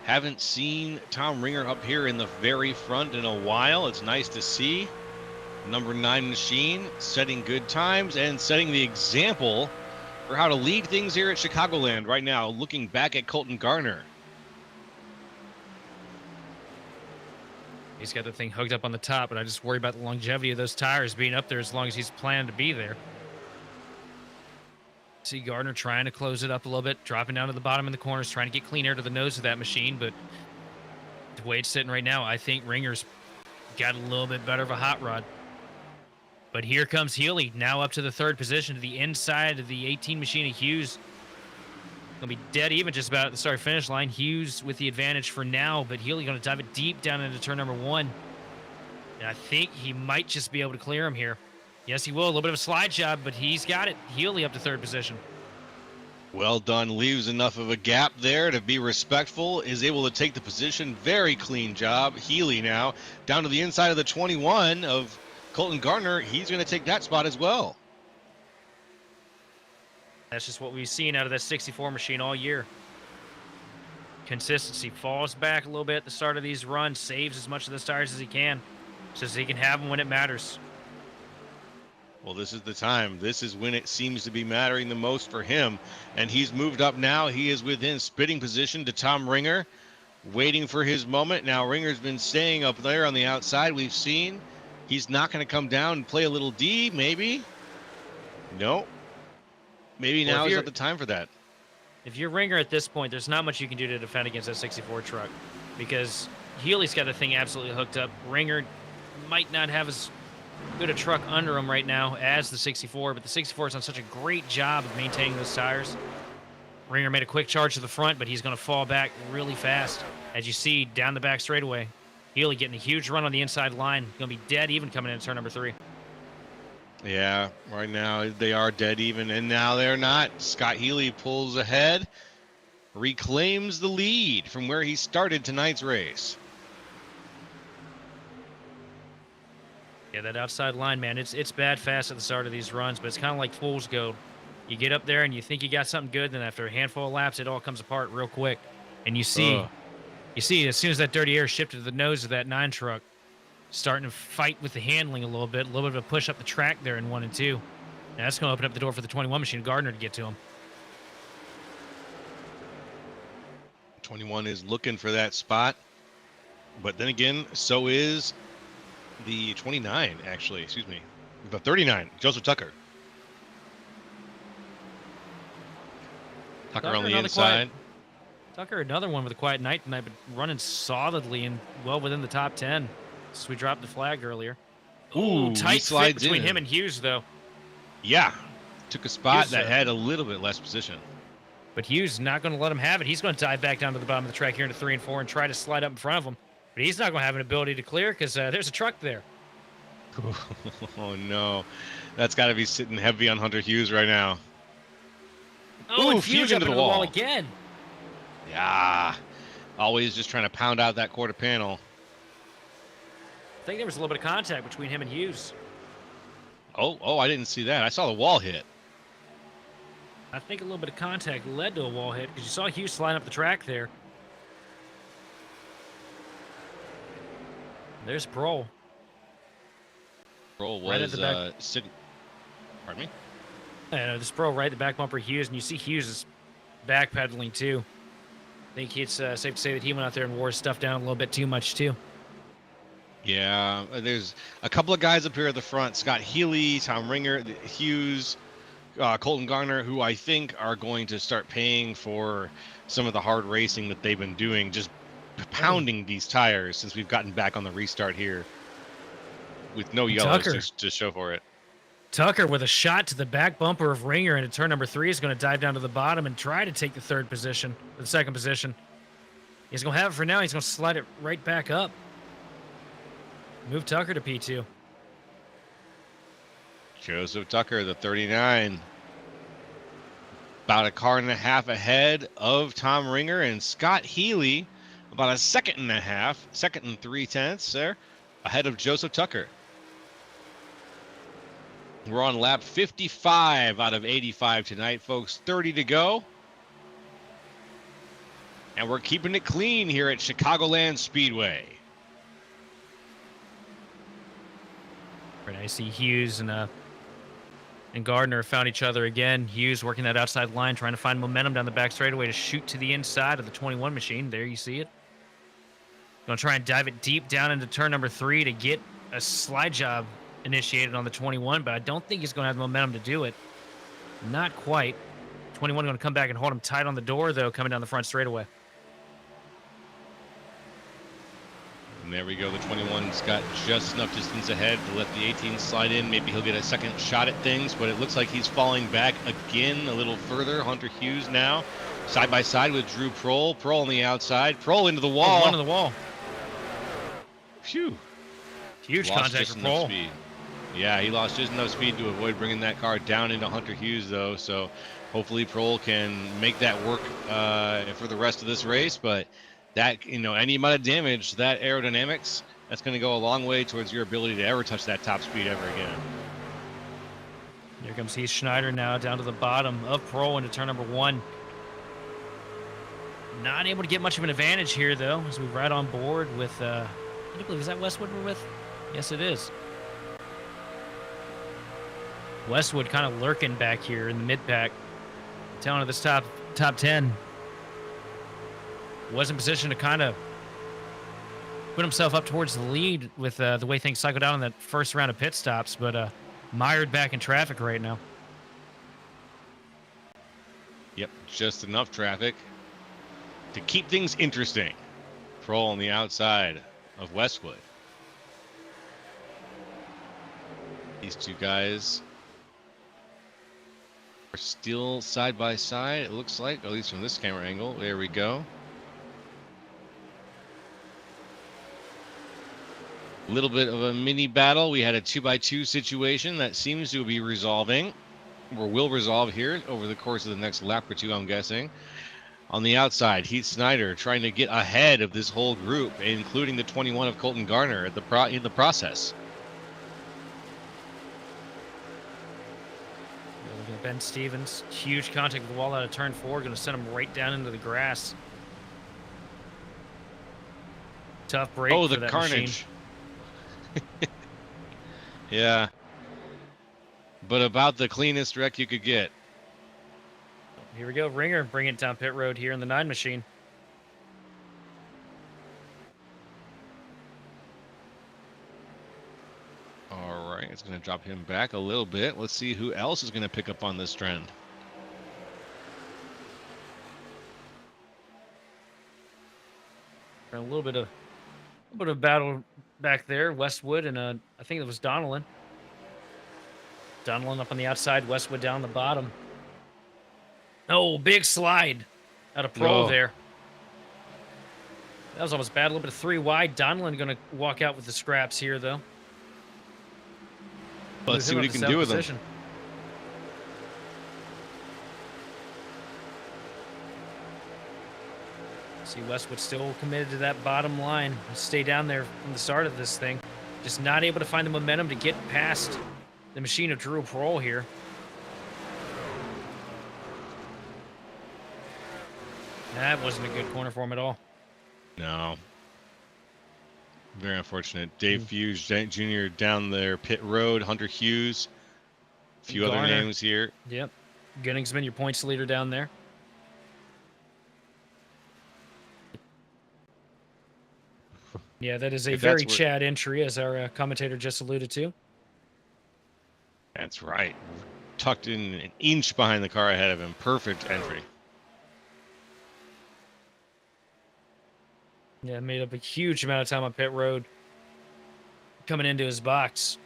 Haven't seen Tom Ringer up here in the very front in a while. It's nice to see. Number 9 machine setting good times and setting the example for how to lead things here at Chicagoland right now, looking back at Colton Garner. He's got the thing hooked up on the top, but I just worry about the longevity of those tires being up there as long as he's planning to be there. See Gardner trying to close it up a little bit, dropping down to the bottom in the corners, trying to get clean air to the nose of that machine, but the way it's sitting right now, I think Ringer's got a little bit better of a hot rod. But here comes Healy, now up to the 3rd position, to the inside of the 18 machine of Hughes. Gonna be dead even just about at the start-finish line. Hughes with the advantage for now, but Healy gonna dive it deep down into turn number 1. And I think he might just be able to clear him here. Yes, he will. A little bit of a slide job, but he's got it. Healy up to 3rd position. Well done. Leaves enough of a gap there to be respectful. Is able to take the position. Very clean job. Healy now down to the inside of the 21 of Colton Garner. He's going to take that spot as well. That's just what we've seen out of that 64 machine all year. Consistency. Falls back a little bit at the start of these runs. Saves as much of the tires as he can, so he can have them when it matters. Well, this is the time. This is when it seems to be mattering the most for him. And he's moved up now. He is within spitting position to Tom Ringer, waiting for his moment. Now, Ringer's been staying up there on the outside. We've seen he's not going to come down and play a little D, maybe. No. Maybe now is not the time for that. If you're Ringer at this point, there's not much you can do to defend against that 64 truck because Healy's got the thing absolutely hooked up. Ringer might not have as good a truck under him right now as the 64, but the 64 has done such a great job of maintaining those tires. Ringer made a quick charge to the front, but he's going to fall back really fast. As you see, down the back straightaway, Healy getting a huge run on the inside line. Going to be dead even coming into turn number 3. Yeah, right now they are dead even, and now they're not. Scott Healy pulls ahead, reclaims the lead from where he started tonight's race. Yeah, that outside line, man, it's bad fast at the start of these runs, but it's kind of like fool's gold. You get up there and you think you got something good, then after a handful of laps, it all comes apart real quick. And you see as soon as that dirty air shifted to the nose of that 9 truck, starting to fight with the handling a little bit of a push up the track there in 1 and 2. And that's going to open up the door for the 21 machine, Gardner, to get to him. 21 is looking for that spot, but then again, so is the 29, actually, excuse me, the 39, Joseph Tucker. Tucker on the inside. Tucker, another one with a quiet night tonight, but running solidly and well within the top 10. So we dropped the flag earlier. Ooh, tight fit between him and Hughes, though. Yeah, took a spot Hughes, that had a little bit less position. But Hughes not going to let him have it. He's going to dive back down to the bottom of the track here into 3 and 4 and try to slide up in front of him. But he's not going to have an ability to clear because there's a truck there. Oh, no. That's got to be sitting heavy on Hunter Hughes right now. Oh, Ooh, and Hughes up into the wall again. Yeah. Always just trying to pound out that quarter panel. I think there was a little bit of contact between him and Hughes. Oh, I didn't see that. I saw the wall hit. I think a little bit of contact led to a wall hit because you saw Hughes sliding up the track there. There's Prohl. Prohl was Right at the back. sitting. Pardon me? This Prohl right at the back bumper of Hughes, and you see Hughes is backpedaling too. I think it's safe to say that he went out there and wore his stuff down a little bit too much too. Yeah, there's a couple of guys up here at the front. Scott Healy, Tom Ringer, Hughes, Colton Garner, who I think are going to start paying for some of the hard racing that they've been doing, just pounding these tires since we've gotten back on the restart here with no yellows to show for it. Tucker with a shot to the back bumper of Ringer into turn number 3 is going to dive down to the bottom and try to take the 2nd position, the 2nd position. He's going to have it for now. He's going to slide it right back up. Move Tucker to P2. Joseph Tucker, the 39. about a car and a half ahead of Tom Ringer, and Scott Healy about a second and a half, second and 3/10 there, ahead of Joseph Tucker. We're on lap 55 out of 85 tonight, folks. 30 to go. And we're keeping it clean here at Chicagoland Speedway. Right, I see Hughes and Gardner found each other again. Hughes working that outside line, trying to find momentum down the back straightaway to shoot to the inside of the 21 machine. There you see it. Going to try and dive it deep down into turn number 3 to get a slide job initiated on the 21, but I don't think he's going to have the momentum to do it. Not quite. 21 going to come back and hold him tight on the door, though, coming down the front straightaway. And there we go. The 21's got just enough distance ahead to let the 18 slide in. Maybe he'll get a second shot at things, but it looks like he's falling back again a little further. Hunter Hughes now side by side with Drew Prohl. Prohl on the outside. Prohl into the wall. Oh, one to the wall. Phew. Huge Lost contact just for enough Prohl. speed. Yeah, he lost just enough speed to avoid bringing that car down into Hunter Hughes, though. So hopefully Prohl can make that work for the rest of this race. But that, any amount of damage, that aerodynamics, that's going to go a long way towards your ability to ever touch that top speed ever again. Here comes Heath Schneider now down to the bottom of Prohl into turn number 1. Not able to get much of an advantage here, though, as we ride on board with, I believe, is that Westwood we're with? Yes, it is. Westwood kind of lurking back here in the mid-pack. Telling of this top 10. Was in position to kind of put himself up towards the lead with the way things cycled out in that first round of pit stops, but mired back in traffic right now. Yep, just enough traffic to keep things interesting. Prohl on the outside of Westwood. These two guys are still side by side, it looks like, at least from this camera angle. There we go. A little bit of a mini battle. We had a 2x2 situation that seems to be resolving, or will resolve here over the course of the next lap or two, I'm guessing. On the outside, Heath Snyder trying to get ahead of this whole group, including the 21 of Colton Garner in the process. Ben Stevens, huge contact with the wall out of turn 4, going to send him right down into the grass. Tough break. Oh, for the that carnage. machine. Yeah. But about the cleanest wreck you could get. Here we go, Ringer bringing it down pit road here in the 9 machine. All right, it's going to drop him back a little bit. Let's see who else is going to pick up on this trend. A little bit of battle back there. Westwood and I think it was Donnellan. Donnellan up on the outside, Westwood down the bottom. Oh, big slide out of Prohl there. That was almost bad. A little bit of 3 wide. Donnellan going to walk out with the scraps here, though. Let's see what he can do with them. See Westwood still committed to that bottom line. Stay down there from the start of this thing. Just not able to find the momentum to get past the machine of Drew Prohl here. That wasn't a good corner for him at all. No. Very unfortunate. Dave Hughes Jr. down there, pit road. Hunter Hughes. A few other names here. Yep. Gunning's been your points leader down there. Yeah, that is a very Chad entry, as our commentator just alluded to. That's right. Tucked in an inch behind the car ahead of him. Perfect entry. Yeah, made up a huge amount of time on pit road coming into his box.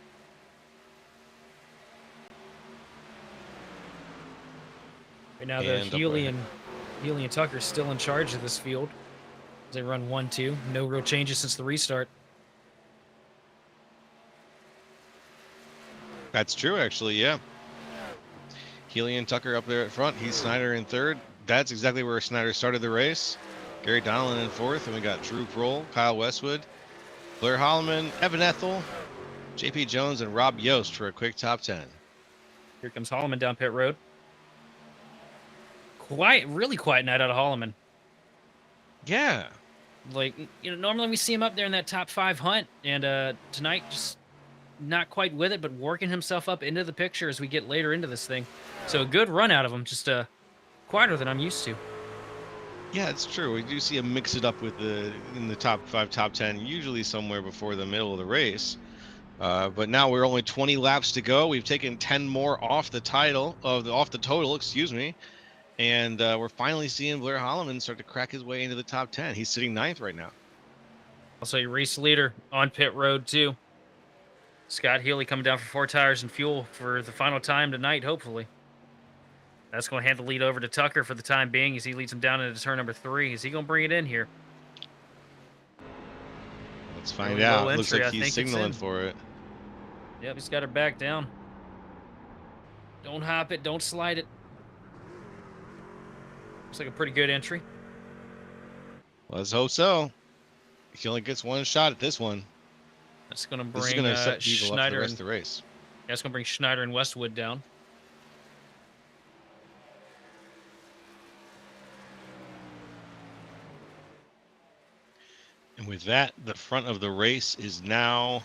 Right now, the Healy and Tucker still in charge of this field. They run 1-2. No real changes since the restart. That's true, actually, yeah. Healy and Tucker up there at front. He's Snyder in third. That's exactly where Snyder started the race. Gary Donnellan in fourth, and we got Drew Kroll, Kyle Westwood, Blair Holloman, Evan Ethel, JP Jones, and Rob Yost for a quick top 10. Here comes Holloman down pit road. Really quiet night out of Holloman. Yeah. Like, normally we see him up there in that top 5 hunt, and tonight just not quite with it, but working himself up into the picture as we get later into this thing. So a good run out of him, just quieter than I'm used to. Yeah, it's true. We do see him mix it up with in the top 5, top 10, usually somewhere before the middle of the race. But now we're only 20 laps to go. We've taken 10 more off the total, excuse me. And we're finally seeing Blair Holloman start to crack his way into the top 10. He's sitting 9th right now. Also, your race leader on pit road, too. Scott Healy coming down for 4 tires and fuel for the final time tonight, hopefully. That's going to hand the lead over to Tucker for the time being as he leads him down into turn number 3. Is he going to bring it in here? Let's find out. Looks like he's signaling for it. Yep, he's got her back down. Don't hop it. Don't slide it. Looks like a pretty good entry. Let's hope so. He only gets one shot at this one. That's going to bring This is going to set people up for Schneider the rest of the race. That's going to bring Schneider and Westwood down. And with that, the front of the race is now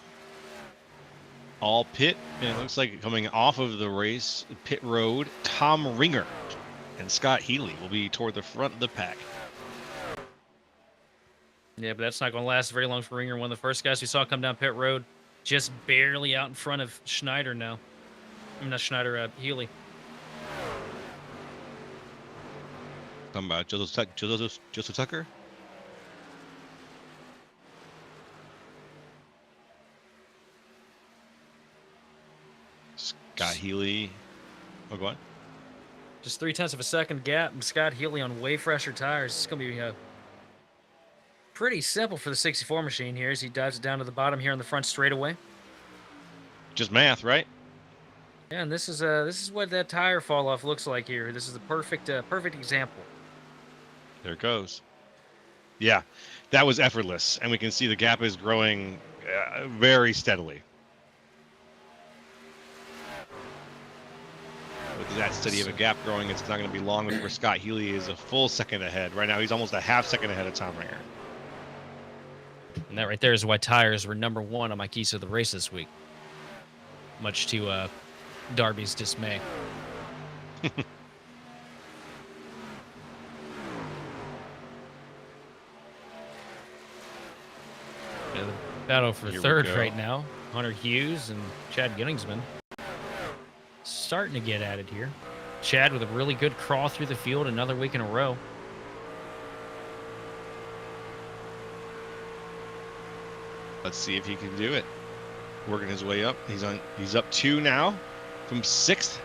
all pit. And it looks like coming off of the race, pit road, Tom Ringer and Scott Healy will be toward the front of the pack. Yeah, but that's not going to last very long for Ringer. One of the first guys we saw come down pit road, just barely out in front of Schneider now. I mean, not Schneider, Healy. Talking about Joseph Tucker? Scott Healy. Oh, go on. Just 0.3 of a second gap, and Scott Healy on way fresher tires. It's going to be pretty simple for the 64 machine here as he dives it down to the bottom here on the front straightaway. Just math, right? Yeah, and this is what that tire fall off looks like here. This is the perfect example. There it goes. Yeah, that was effortless, and we can see the gap is growing very steadily. With that steady of a gap growing, it's not going to be long before Scott Healy is a full second ahead. Right now, he's almost a half second ahead of Tom Ringer. And that right there is why tires were number 1 on my keys to the race this week. Much to Darby's dismay. Yeah, the battle for third right now. Hunter Hughes and Chad Gunningsman starting to get at it here. Chad with a really good crawl through the field another week in a row. Let's see if he can do it. Working his way up. He's up 2 now from 6th.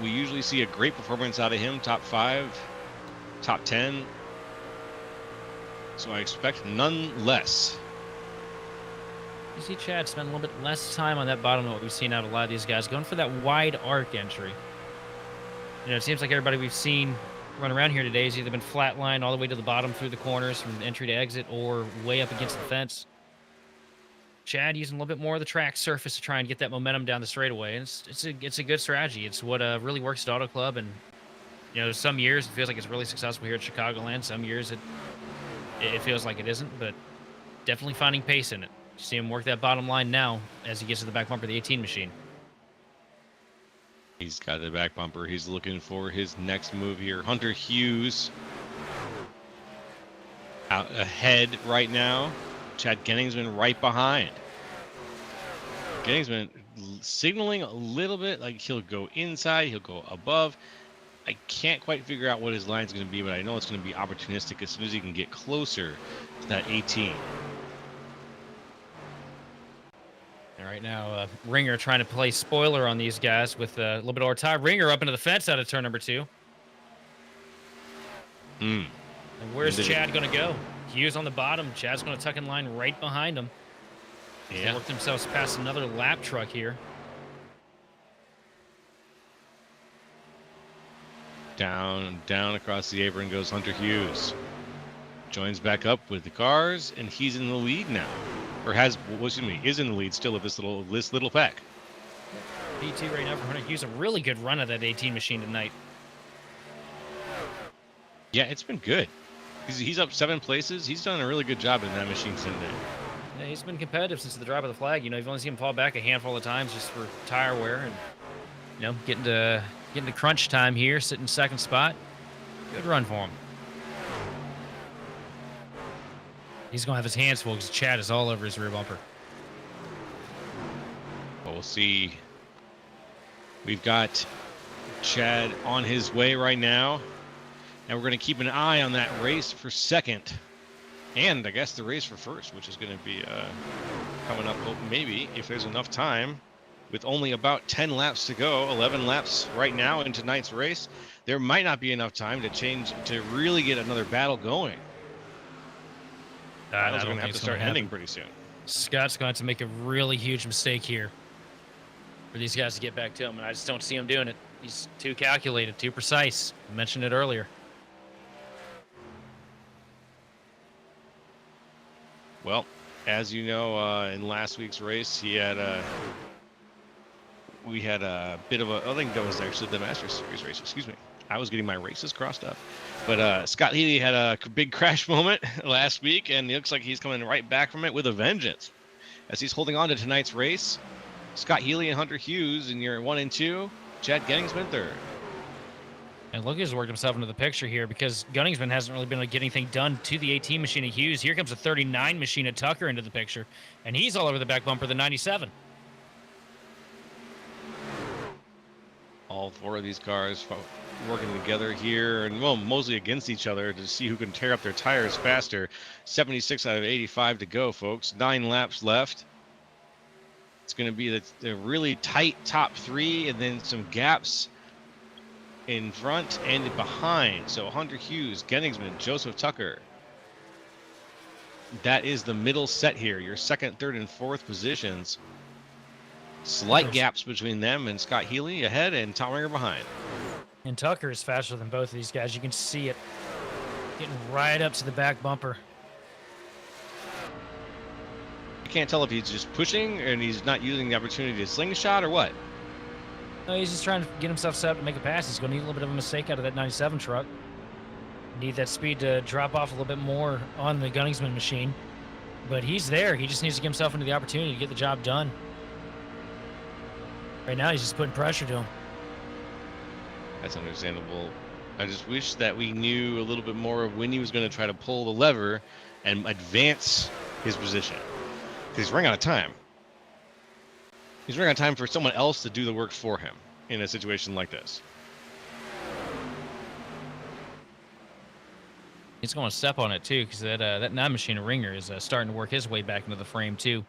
We usually see a great performance out of him, top 5, top 10. So I expect none less. You see Chad spend a little bit less time on that bottom than what we've seen out of a lot of these guys, going for that wide arc entry. It seems like everybody we've seen run around here today has either been flatlined all the way to the bottom through the corners from entry to exit or way up against the fence. Chad using a little bit more of the track surface to try and get that momentum down the straightaway. And it's a good strategy. It's what really works at Auto Club. And, some years it feels like it's really successful here at Chicagoland. Some years it feels like it isn't, but definitely finding pace in it. You see him work that bottom line now as he gets to the back bumper of the 18 machine. He's got the back bumper. He's looking for his next move here. Hunter Hughes out ahead right now. Chad Genningsman right behind. Genningsman signaling a little bit like he'll go inside, he'll go above. I can't quite figure out what his line's going to be, but I know it's going to be opportunistic as soon as he can get closer to that 18. And right now, Ringer trying to play spoiler on these guys with a little bit more time. Ringer up into the fence out of turn number 2. And where's Chad going to go? Hughes on the bottom. Chad's going to tuck in line right behind him. Yeah. They worked themselves past another lap truck here. Down across the apron goes Hunter Hughes. Joins back up with the cars, and he's in the lead now. Or is in the lead still of this little pack. P2 right now for Hunter Hughes. A really good run of that 18 machine tonight. Yeah, it's been good. He's up 7 places. He's done a really good job in that machine today. Yeah, he's been competitive since the drop of the flag. You've only seen him fall back a handful of times just for tire wear, and getting to crunch time here, sitting second spot. Good run for him. He's gonna have his hands full because Chad is all over his rear bumper. Well, we'll see. We've got Chad on his way right now, and we're going to keep an eye on that race for second, and I guess the race for first, which is going to be coming up maybe if there's enough time. With only about 10 laps to go, 11 laps right now in tonight's race, there might not be enough time to really get another battle going. Battles are going to have to start ending pretty soon. Scott's going to have to make a really huge mistake here for these guys to get back to him, and I just don't see him doing it. He's too calculated, too precise. I mentioned it earlier. Well, as you know, in last week's race, we had a bit of I think that was actually the Masters Series race. Excuse me. I was getting my races crossed up. But Scott Healy had a big crash moment last week, and it looks like he's coming right back from it with a vengeance. As he's holding on to tonight's race, Scott Healy and Hunter Hughes in your 1 and 2, Chad Genningsman third. And look, he's worked himself into the picture here because Gunningsman hasn't really been able to get anything done to the 18 machine of Hughes. Here comes a 39 machine of Tucker into the picture, and he's all over the back bumper of the 97. All 4 of these cars working together here, and well, mostly against each other to see who can tear up their tires faster. 76 out of 85 to go, folks. 9 laps left. It's going to be the really tight top 3, and then some gaps in front and behind. So Hunter Hughes, Genningsman, Joseph Tucker. That is the middle set here. Your second, third, and fourth positions. Slight gaps between them and Scott Healy ahead and Tom Ringer behind. And Tucker is faster than both of these guys. You can see it getting right up to the back bumper. You can't tell if he's just pushing and he's not using the opportunity to slingshot or what. No, he's just trying to get himself set up to make a pass. He's going to need a little bit of a mistake out of that 97 truck. Need that speed to drop off a little bit more on the Gunningsman machine. But he's there. He just needs to get himself into the opportunity to get the job done. Right now, he's just putting pressure to him. That's understandable. I just wish that we knew a little bit more of when he was going to try to pull the lever and advance his position. Because he's running out of time. He's running out of time for someone else to do the work for him in a situation like this. He's going to step on it, too, because that 9 machine of Ringer is starting to work his way back into the frame, too.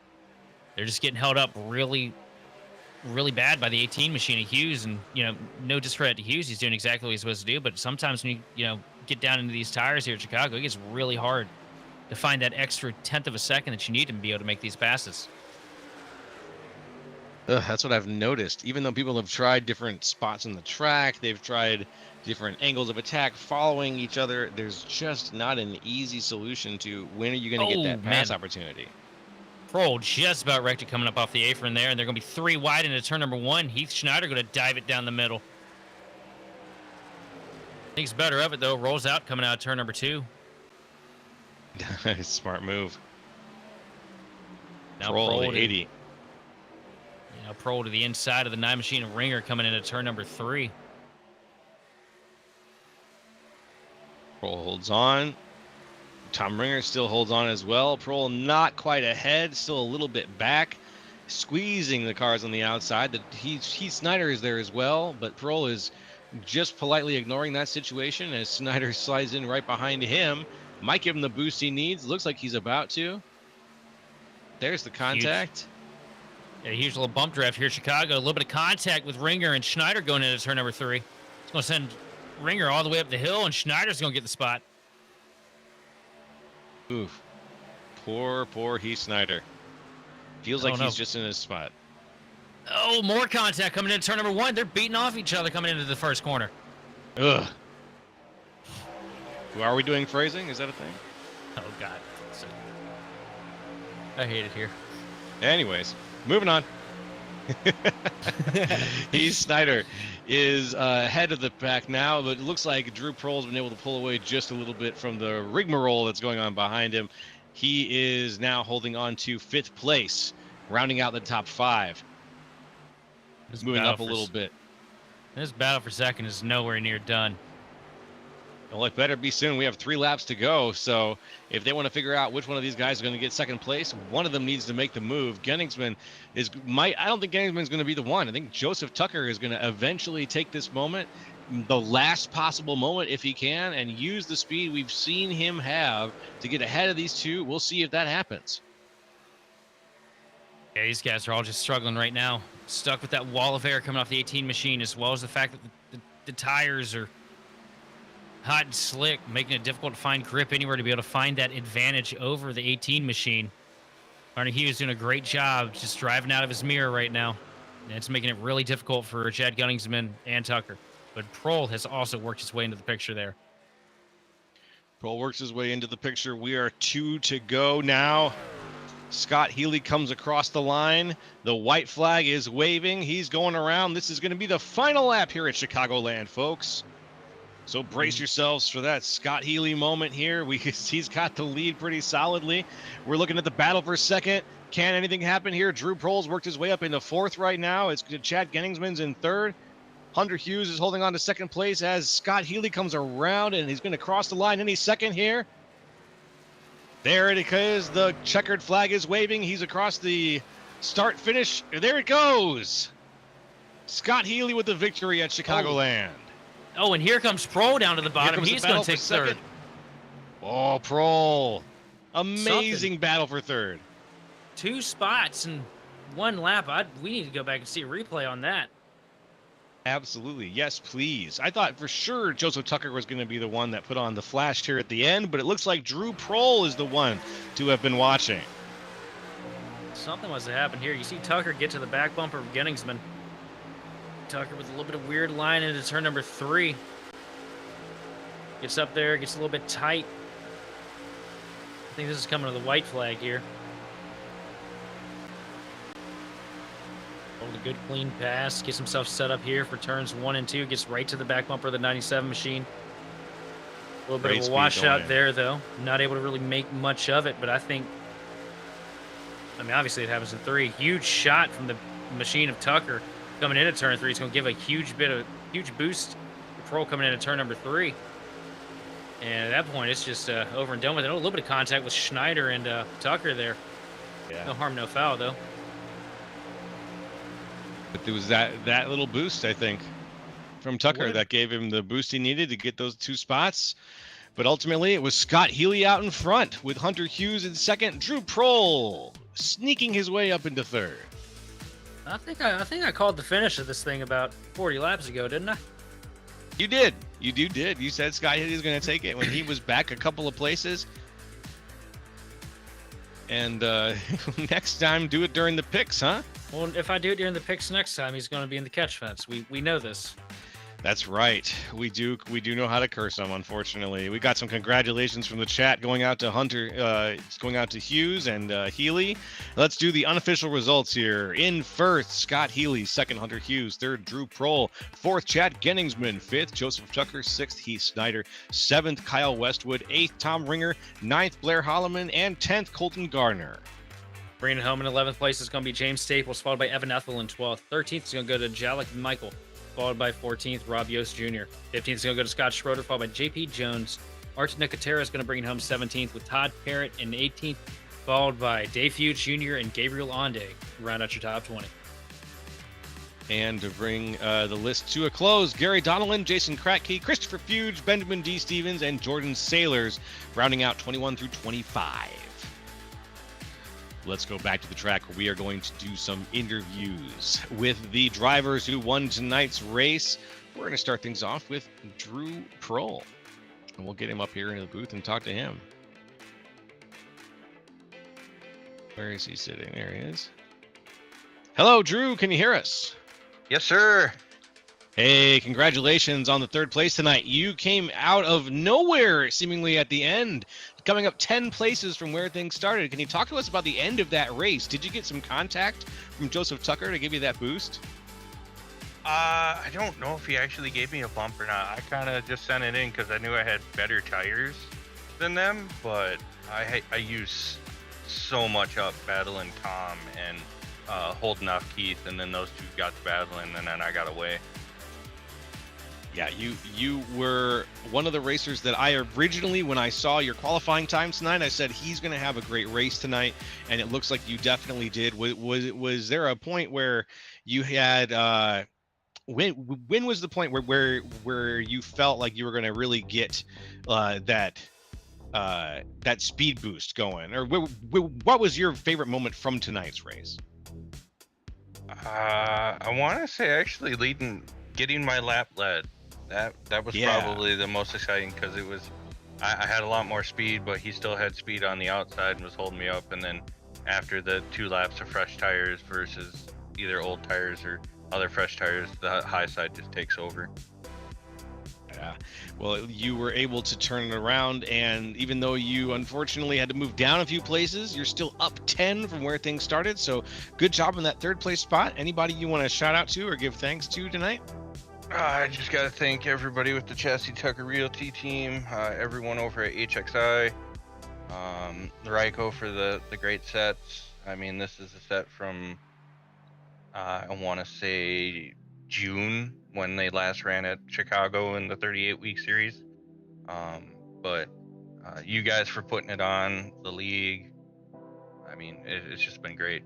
They're just getting held up really bad by the 18 machine of Hughes, and no discredit to Hughes, he's doing exactly what he's supposed to do, but sometimes when you get down into these tires here at Chicago, it gets really hard to find that extra tenth of a second that you need to be able to make these passes. That's what I've noticed. Even though people have tried different spots on the track, they've tried different angles of attack following each other, there's just not an easy solution to when are you going to get that pass opportunity. Prohl just about wrecked it coming up off the apron there, and they're going to be 3 wide into turn number 1. Heath Schneider going to dive it down the middle. Thinks better of it, though. Rolls out coming out of turn number 2. Smart move. Now Prohl to 80. Prohl to the inside of the 9 machine of Ringer coming into turn number 3. Prohl holds on. Tom Ringer still holds on as well. Prohl not quite ahead, still a little bit back, squeezing the cars on the outside. Heath Snyder is there as well, but Prohl is just politely ignoring that situation as Snyder slides in right behind him. Might give him the boost he needs. Looks like he's about to. There's the contact. Huge little bump draft here at Chicago. A little bit of contact with Ringer and Schneider going into turn number 3. It's going to send Ringer all the way up the hill, and Schneider's going to get the spot. Oof. Poor Heath Snyder. Feels like he's just in his spot. Oh, more contact coming into turn number 1. They're beating off each other coming into the first corner. Ugh. Are we doing phrasing? Is that a thing? Oh God, I hate it here. Anyways, moving on. Heath Snyder is ahead of the pack now, but it looks like Drew Prohl's been able to pull away just a little bit from the rigmarole that's going on behind him. He is now holding on to 5th place, rounding out the top 5. Moving up a little bit. This battle for second is nowhere near done. Well, it better be soon. We have 3 laps to go. So if they want to figure out which one of these guys is going to get second place, one of them needs to make the move. Genningsman I don't think Genningsman's going to be the one. I think Joseph Tucker is going to eventually take this moment, the last possible moment if he can, and use the speed we've seen him have to get ahead of these two. We'll see if that happens. Yeah, these guys are all just struggling right now. Stuck with that wall of air coming off the 18 machine, as well as the fact that the tires are hot and slick, making it difficult to find grip anywhere to be able to find that advantage over the 18 machine. Arnie Hughes doing a great job just driving out of his mirror right now. And it's making it really difficult for Chad Gunningsman and Tucker. But Prohl has also worked his way into the picture there. Prohl works his way into the picture. We are 2 to go now. Scott Healy comes across the line. The white flag is waving. He's going around. This is going to be the final lap here at Chicagoland, folks. So brace yourselves for that Scott Healy moment here. He's got the lead pretty solidly. We're looking at the battle for second. Can anything happen here? Drew Prohl's worked his way up into 4th right now. It's Chad Genningsman's in 3rd. Hunter Hughes is holding on to 2nd place as Scott Healy comes around, and he's going to cross the line any second here. There it is. The checkered flag is waving. He's across the start finish. There it goes. Scott Healy with the victory at Chicagoland. Oh, and here comes Prohl down to the bottom. He's going to take 3rd. Oh, Prohl. Amazing battle for 3rd. 2 spots in 1 lap. We need to go back and see a replay on that. Absolutely. Yes, please. I thought for sure Joseph Tucker was going to be the one that put on the flash here at the end, but it looks like Drew Prohl is the one to have been watching. Something must have happened here. You see Tucker get to the back bumper of Genningsman. Tucker with a little bit of weird line into turn number 3. Gets up there, gets a little bit tight. I think this is coming to the white flag here. Hold a good clean pass, gets himself set up here for turns 1 and 2, gets right to the back bumper of the 97 machine. A little bit of a washout there, though. Not able to really make much of it, but I think, obviously it happens in 3. Huge shot from the machine of Tucker. Coming into turn 3, it's going to give a huge boost to Prohl coming into turn number 3. And at that point, it's just over and done with it. A little bit of contact with Schneider and Tucker there. Yeah. No harm, no foul, though. But there was that little boost, I think, from Tucker that gave him the boost he needed to get those 2 spots. But ultimately, it was Scott Healy out in front with Hunter Hughes in 2nd. Drew Prohl sneaking his way up into 3rd. I think I called the finish of this thing about 40 laps ago, didn't I? You did. You did. You said Scott Healy was going to take it when he was back a couple of places. And next time, do it during the picks, huh? Well, if I do it during the picks next time, he's going to be in the catch fence. We know this. That's right. We do know how to curse him, unfortunately. We got some congratulations from the chat going out to Hunter, going out to Hughes and Healy. Let's do the unofficial results here. In 1st, Scott Healy. 2nd, Hunter Hughes. 3rd, Drew Prohl. 4th, Chad Genningsman. 5th, Joseph Tucker. 6th, Heath Snyder. 7th, Kyle Westwood. 8th, Tom Ringer. 9th, Blair Holloman. And 10th, Colton Gardner. Bringing it home in 11th place is going to be James Staples, followed by Evan Ethel in 12th. 13th is going to go to Jalek Michael, followed by 14th, Rob Yost Jr. 15th is going to go to Scott Schroeder, followed by J.P. Jones. Arch Nicotera is going to bring it home 17th with Todd Parrott in 18th, followed by Dave Hughes Jr. and Gabriel Onde. Round out your top 20. And to bring the list to a close, Gary Donnellan, Jason Kratke, Christopher Fuge, Benjamin D. Stevens, and Jordan Sailors, rounding out 21 through 25. Let's go back to the track where we are going to do some interviews with the drivers who won tonight's race. We're going to start things off with Drew Prohl, and we'll get him up here into the booth and talk to him. Where is he sitting? There he is. Hello, Drew. Can you hear us? Yes, sir. Hey, congratulations on the third place tonight. You came out of nowhere, seemingly at the end, coming up 10 places from where things started. Can you talk to us about the end of that race? Did you get some contact from Joseph Tucker to give you that boost? I don't know if he actually gave me a bump or not. I kind of just sent it in because I knew I had better tires than them, but I used so much up battling Tom and holding off Keith, and then those two got to battling, and then I got away. Yeah, you were one of the racers that I originally, when I saw your qualifying times tonight, I said he's going to have a great race tonight, and it looks like you definitely did. Was there a point where you had when was the point where you felt like you were going to really get that speed boost going, or what was your favorite moment from tonight's race? I want to say actually getting my lap led. That was probably the most exciting because it was I had a lot more speed, but he still had speed on the outside and was holding me up. And then after the 2 laps of fresh tires versus either old tires or other fresh tires, the high side just takes over. Yeah, well, you were able to turn it around, and even though you unfortunately had to move down a few places, you're still up 10 from where things started. So good job in that third place spot. Anybody you want to shout out to or give thanks to tonight? I just got to thank everybody with the Chassis Tucker Realty team, everyone over at HXI, Ryko for the great sets. I mean, this is a set from, I want to say June when they last ran at Chicago in the 38-week series. But you guys for putting it on, the league. I mean, it's just been great.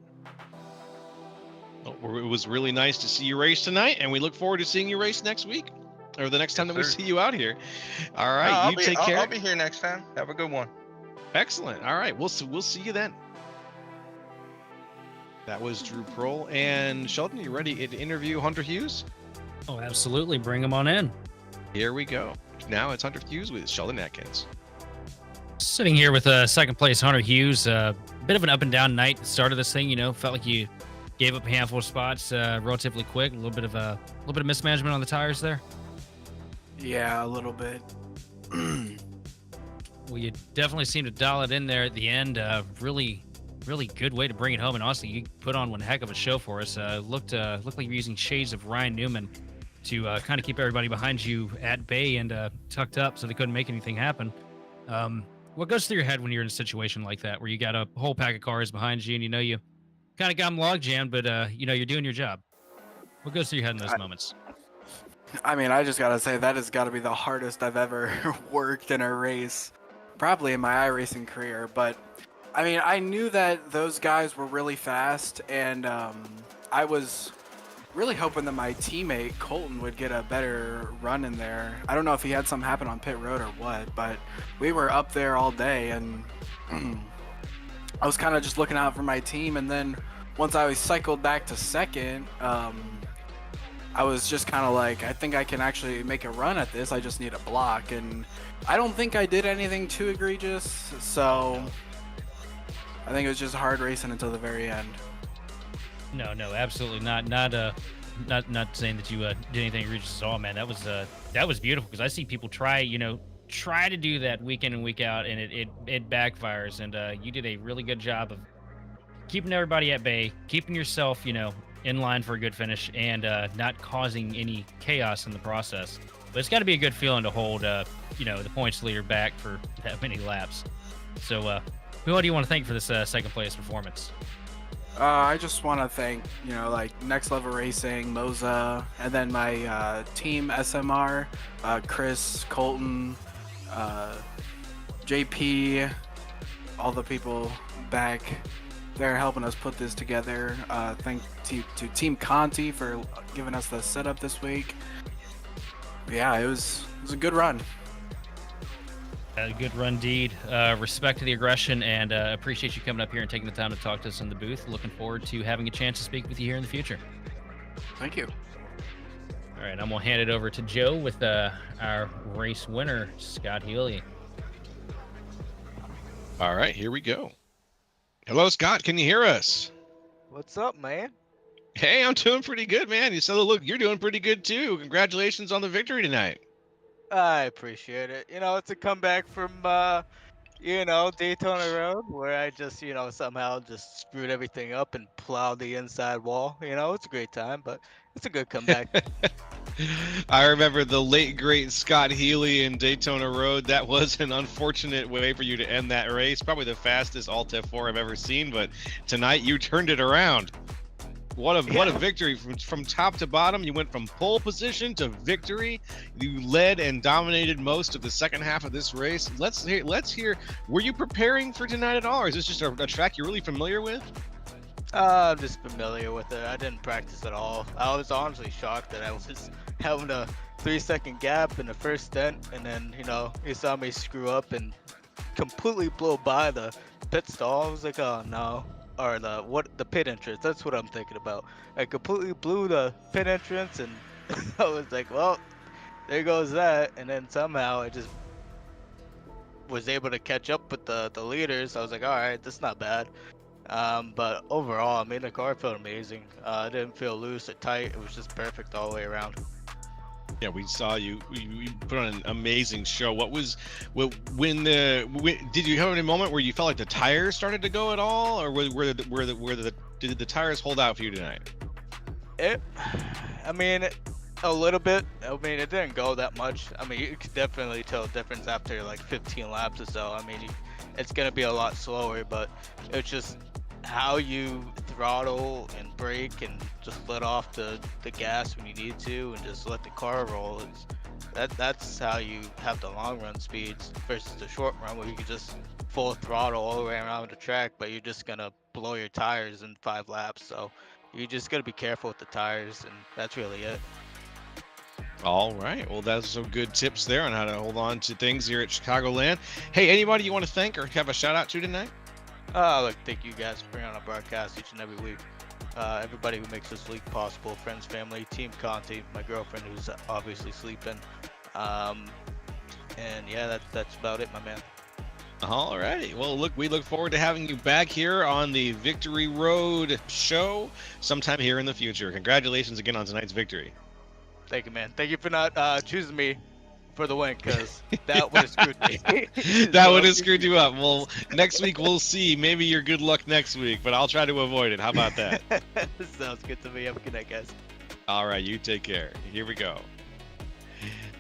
Well, it was really nice to see you race tonight, and we look forward to seeing you race next week, or the next time that we see you out here. All right, take care. I'll be here next time. Have a good one. Excellent. All right, we'll see you then. That was Drew Prohl. And Sheldon, you ready to interview Hunter Hughes? Oh, absolutely. Bring him on in. Here we go. Now it's Hunter Hughes with Sheldon Atkins. Sitting here with second place Hunter Hughes. Bit of an up and down night. The start of this thing, felt like you gave up a handful of spots relatively quick. A little bit of mismanagement on the tires there. Yeah, a little bit. Well, you definitely seem to dial it in there at the end. Really good way to bring it home. And honestly, you put on one heck of a show for us. Looked like you're using shades of Ryan Newman to kind of keep everybody behind you at bay and tucked up so they couldn't make anything happen. What goes through your head when you're in a situation like that, where you got a whole pack of cars behind you and you kind of got them log jammed, but you're doing your job? What goes through your head in those moments? I mean, I just gotta say that has got to be the hardest I've ever worked in a race, probably in my iRacing career. But I mean, I knew that those guys were really fast, and I was really hoping that my teammate Colton would get a better run in there. I don't know if he had something happen on pit road or what, but we were up there all day, and I was kind of just looking out for my team. And then once I was cycled back to second, I was just kind of like, I think I can actually make a run at this. I just need a block, and I don't think I did anything too egregious, so I think it was just hard racing until the very end. No, absolutely not. Not saying that you did anything egregious at all, man. That was beautiful, because I see people try to do that week in and week out, and it backfires. And you did a really good job of keeping everybody at bay, keeping yourself, in line for a good finish, and not causing any chaos in the process. But it's got to be a good feeling to hold, the points leader back for that many laps. So, who do you want to thank for this second place performance? I just want to thank, Next Level Racing, Moza, and then my team SMR, Chris, Colton, JP, all the people back there helping us put this together. Thank to Team Conti for giving us the setup this week. Yeah, it was a good run. A good run, indeed. Respect to the aggression, and appreciate you coming up here and taking the time to talk to us in the booth. Looking forward to having a chance to speak with you here in the future. Thank you. All right, I'm going to hand it over to Joe with our race winner, Scott Healy. All right, here we go. Hello, Scott. Can you hear us? What's up, man? Hey, I'm doing pretty good, man. You said, look, you're doing pretty good too. Congratulations on the victory tonight. I appreciate it. It's a comeback from Daytona Road where I just, somehow just screwed everything up and plowed the inside wall. It's a great time, but it's a good comeback. I remember the late great Scott Healy in Daytona Road. That was an unfortunate way for you to end that race. Probably the fastest Alt F4 I've ever seen, but tonight you turned it around. What a victory from top to bottom. You went from pole position to victory. You led and dominated most of the second half of this race. Let's hear. Were you preparing for tonight at all, or is this just a track you're really familiar with? I'm just familiar with it. I didn't practice at all. I was honestly shocked that I was just having a 3-second gap in the first stint, and then you saw me screw up and completely blow by the pit stall. I was like, oh no. Or the pit entrance. That's what I'm thinking about. I completely blew the pit entrance, and I was like, well, there goes that. And then somehow I just was able to catch up with the leaders. I was like, all right, that's not bad. But overall, I mean, the car felt amazing. It didn't feel loose or tight. It was just perfect all the way around. Yeah, we saw you put on an amazing show. Did you have any moment where you felt like the tires started to go at all, or did the tires hold out for you tonight? I mean, a little bit. I mean, it didn't go that much. I mean, you could definitely tell a difference after like 15 laps or so. I mean, it's gonna be a lot slower, but it's just how you throttle and brake and just let off the gas when you need to and just let the car roll. That's how you have the long run speeds versus the short run where you can just full throttle all the way around the track, but you're just gonna blow your tires in 5 laps. So you just gotta be careful with the tires, and that's really it. All right. Well, that's some good tips there on how to hold on to things here at Chicagoland. Hey, anybody you want to thank or have a shout out to tonight? Thank you guys for being on our broadcast each and every week. Everybody who makes this league possible, friends, family, Team Conti, my girlfriend who's obviously sleeping. And yeah, that's about it, my man. All righty. Well, we look forward to having you back here on the Victory Road show sometime here in the future. Congratulations again on tonight's victory. Thank you, man. Thank you for not choosing me for the win, because that would have screwed me. That would have screwed you up. Well, next week we'll see. Maybe your good luck next week, but I'll try to avoid it. How about that? Sounds good to me. Have a good night, guys. All right, you take care. Here we go.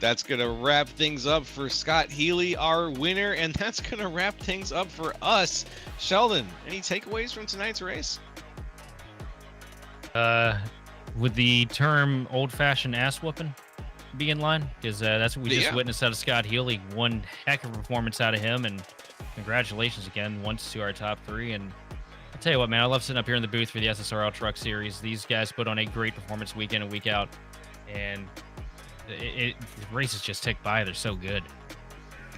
That's going to wrap things up for Scott Healy, our winner, and that's going to wrap things up for us. Sheldon, any takeaways from tonight's race? Would the term old-fashioned ass whooping be in line? Because that's what we just witnessed out of Scott Healy. One heck of a performance out of him, and congratulations again once to our top 3. And I'll tell you what, man, I love sitting up here in the booth for the SSRL Truck Series. These guys put on a great performance week in and week out, and the races just tick by. They're so good.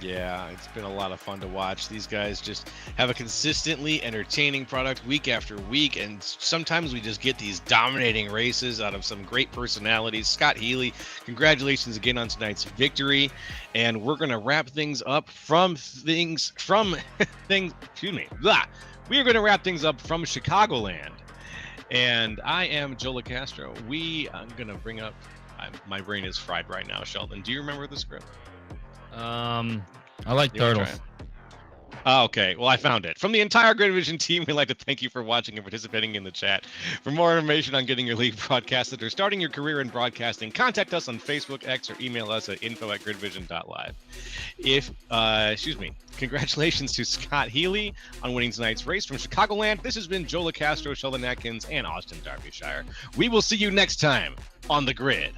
Yeah, it's been a lot of fun to watch. These guys just have a consistently entertaining product week after week, and sometimes we just get these dominating races out of some great personalities. Scott Healy, congratulations again on tonight's victory, and we're going to wrap things up from things, excuse me, blah. We are going to wrap things up from Chicagoland, and I am Joe LaCastro. I'm going to bring up, my brain is fried right now, Sheldon. Do you remember the script? I like turtles. Oh, okay, well, I found it. From the entire Grid Vision team, we'd like to thank you for watching and participating in the chat. For more information on getting your league broadcasted or starting your career in broadcasting, contact us on Facebook, X, or email us at info@gridvision.live. Congratulations to Scott Healy on winning tonight's race from Chicagoland. This has been Joe LaCastro, Sheldon Atkins, and Austin Derbyshire. We will see you next time on the Grid.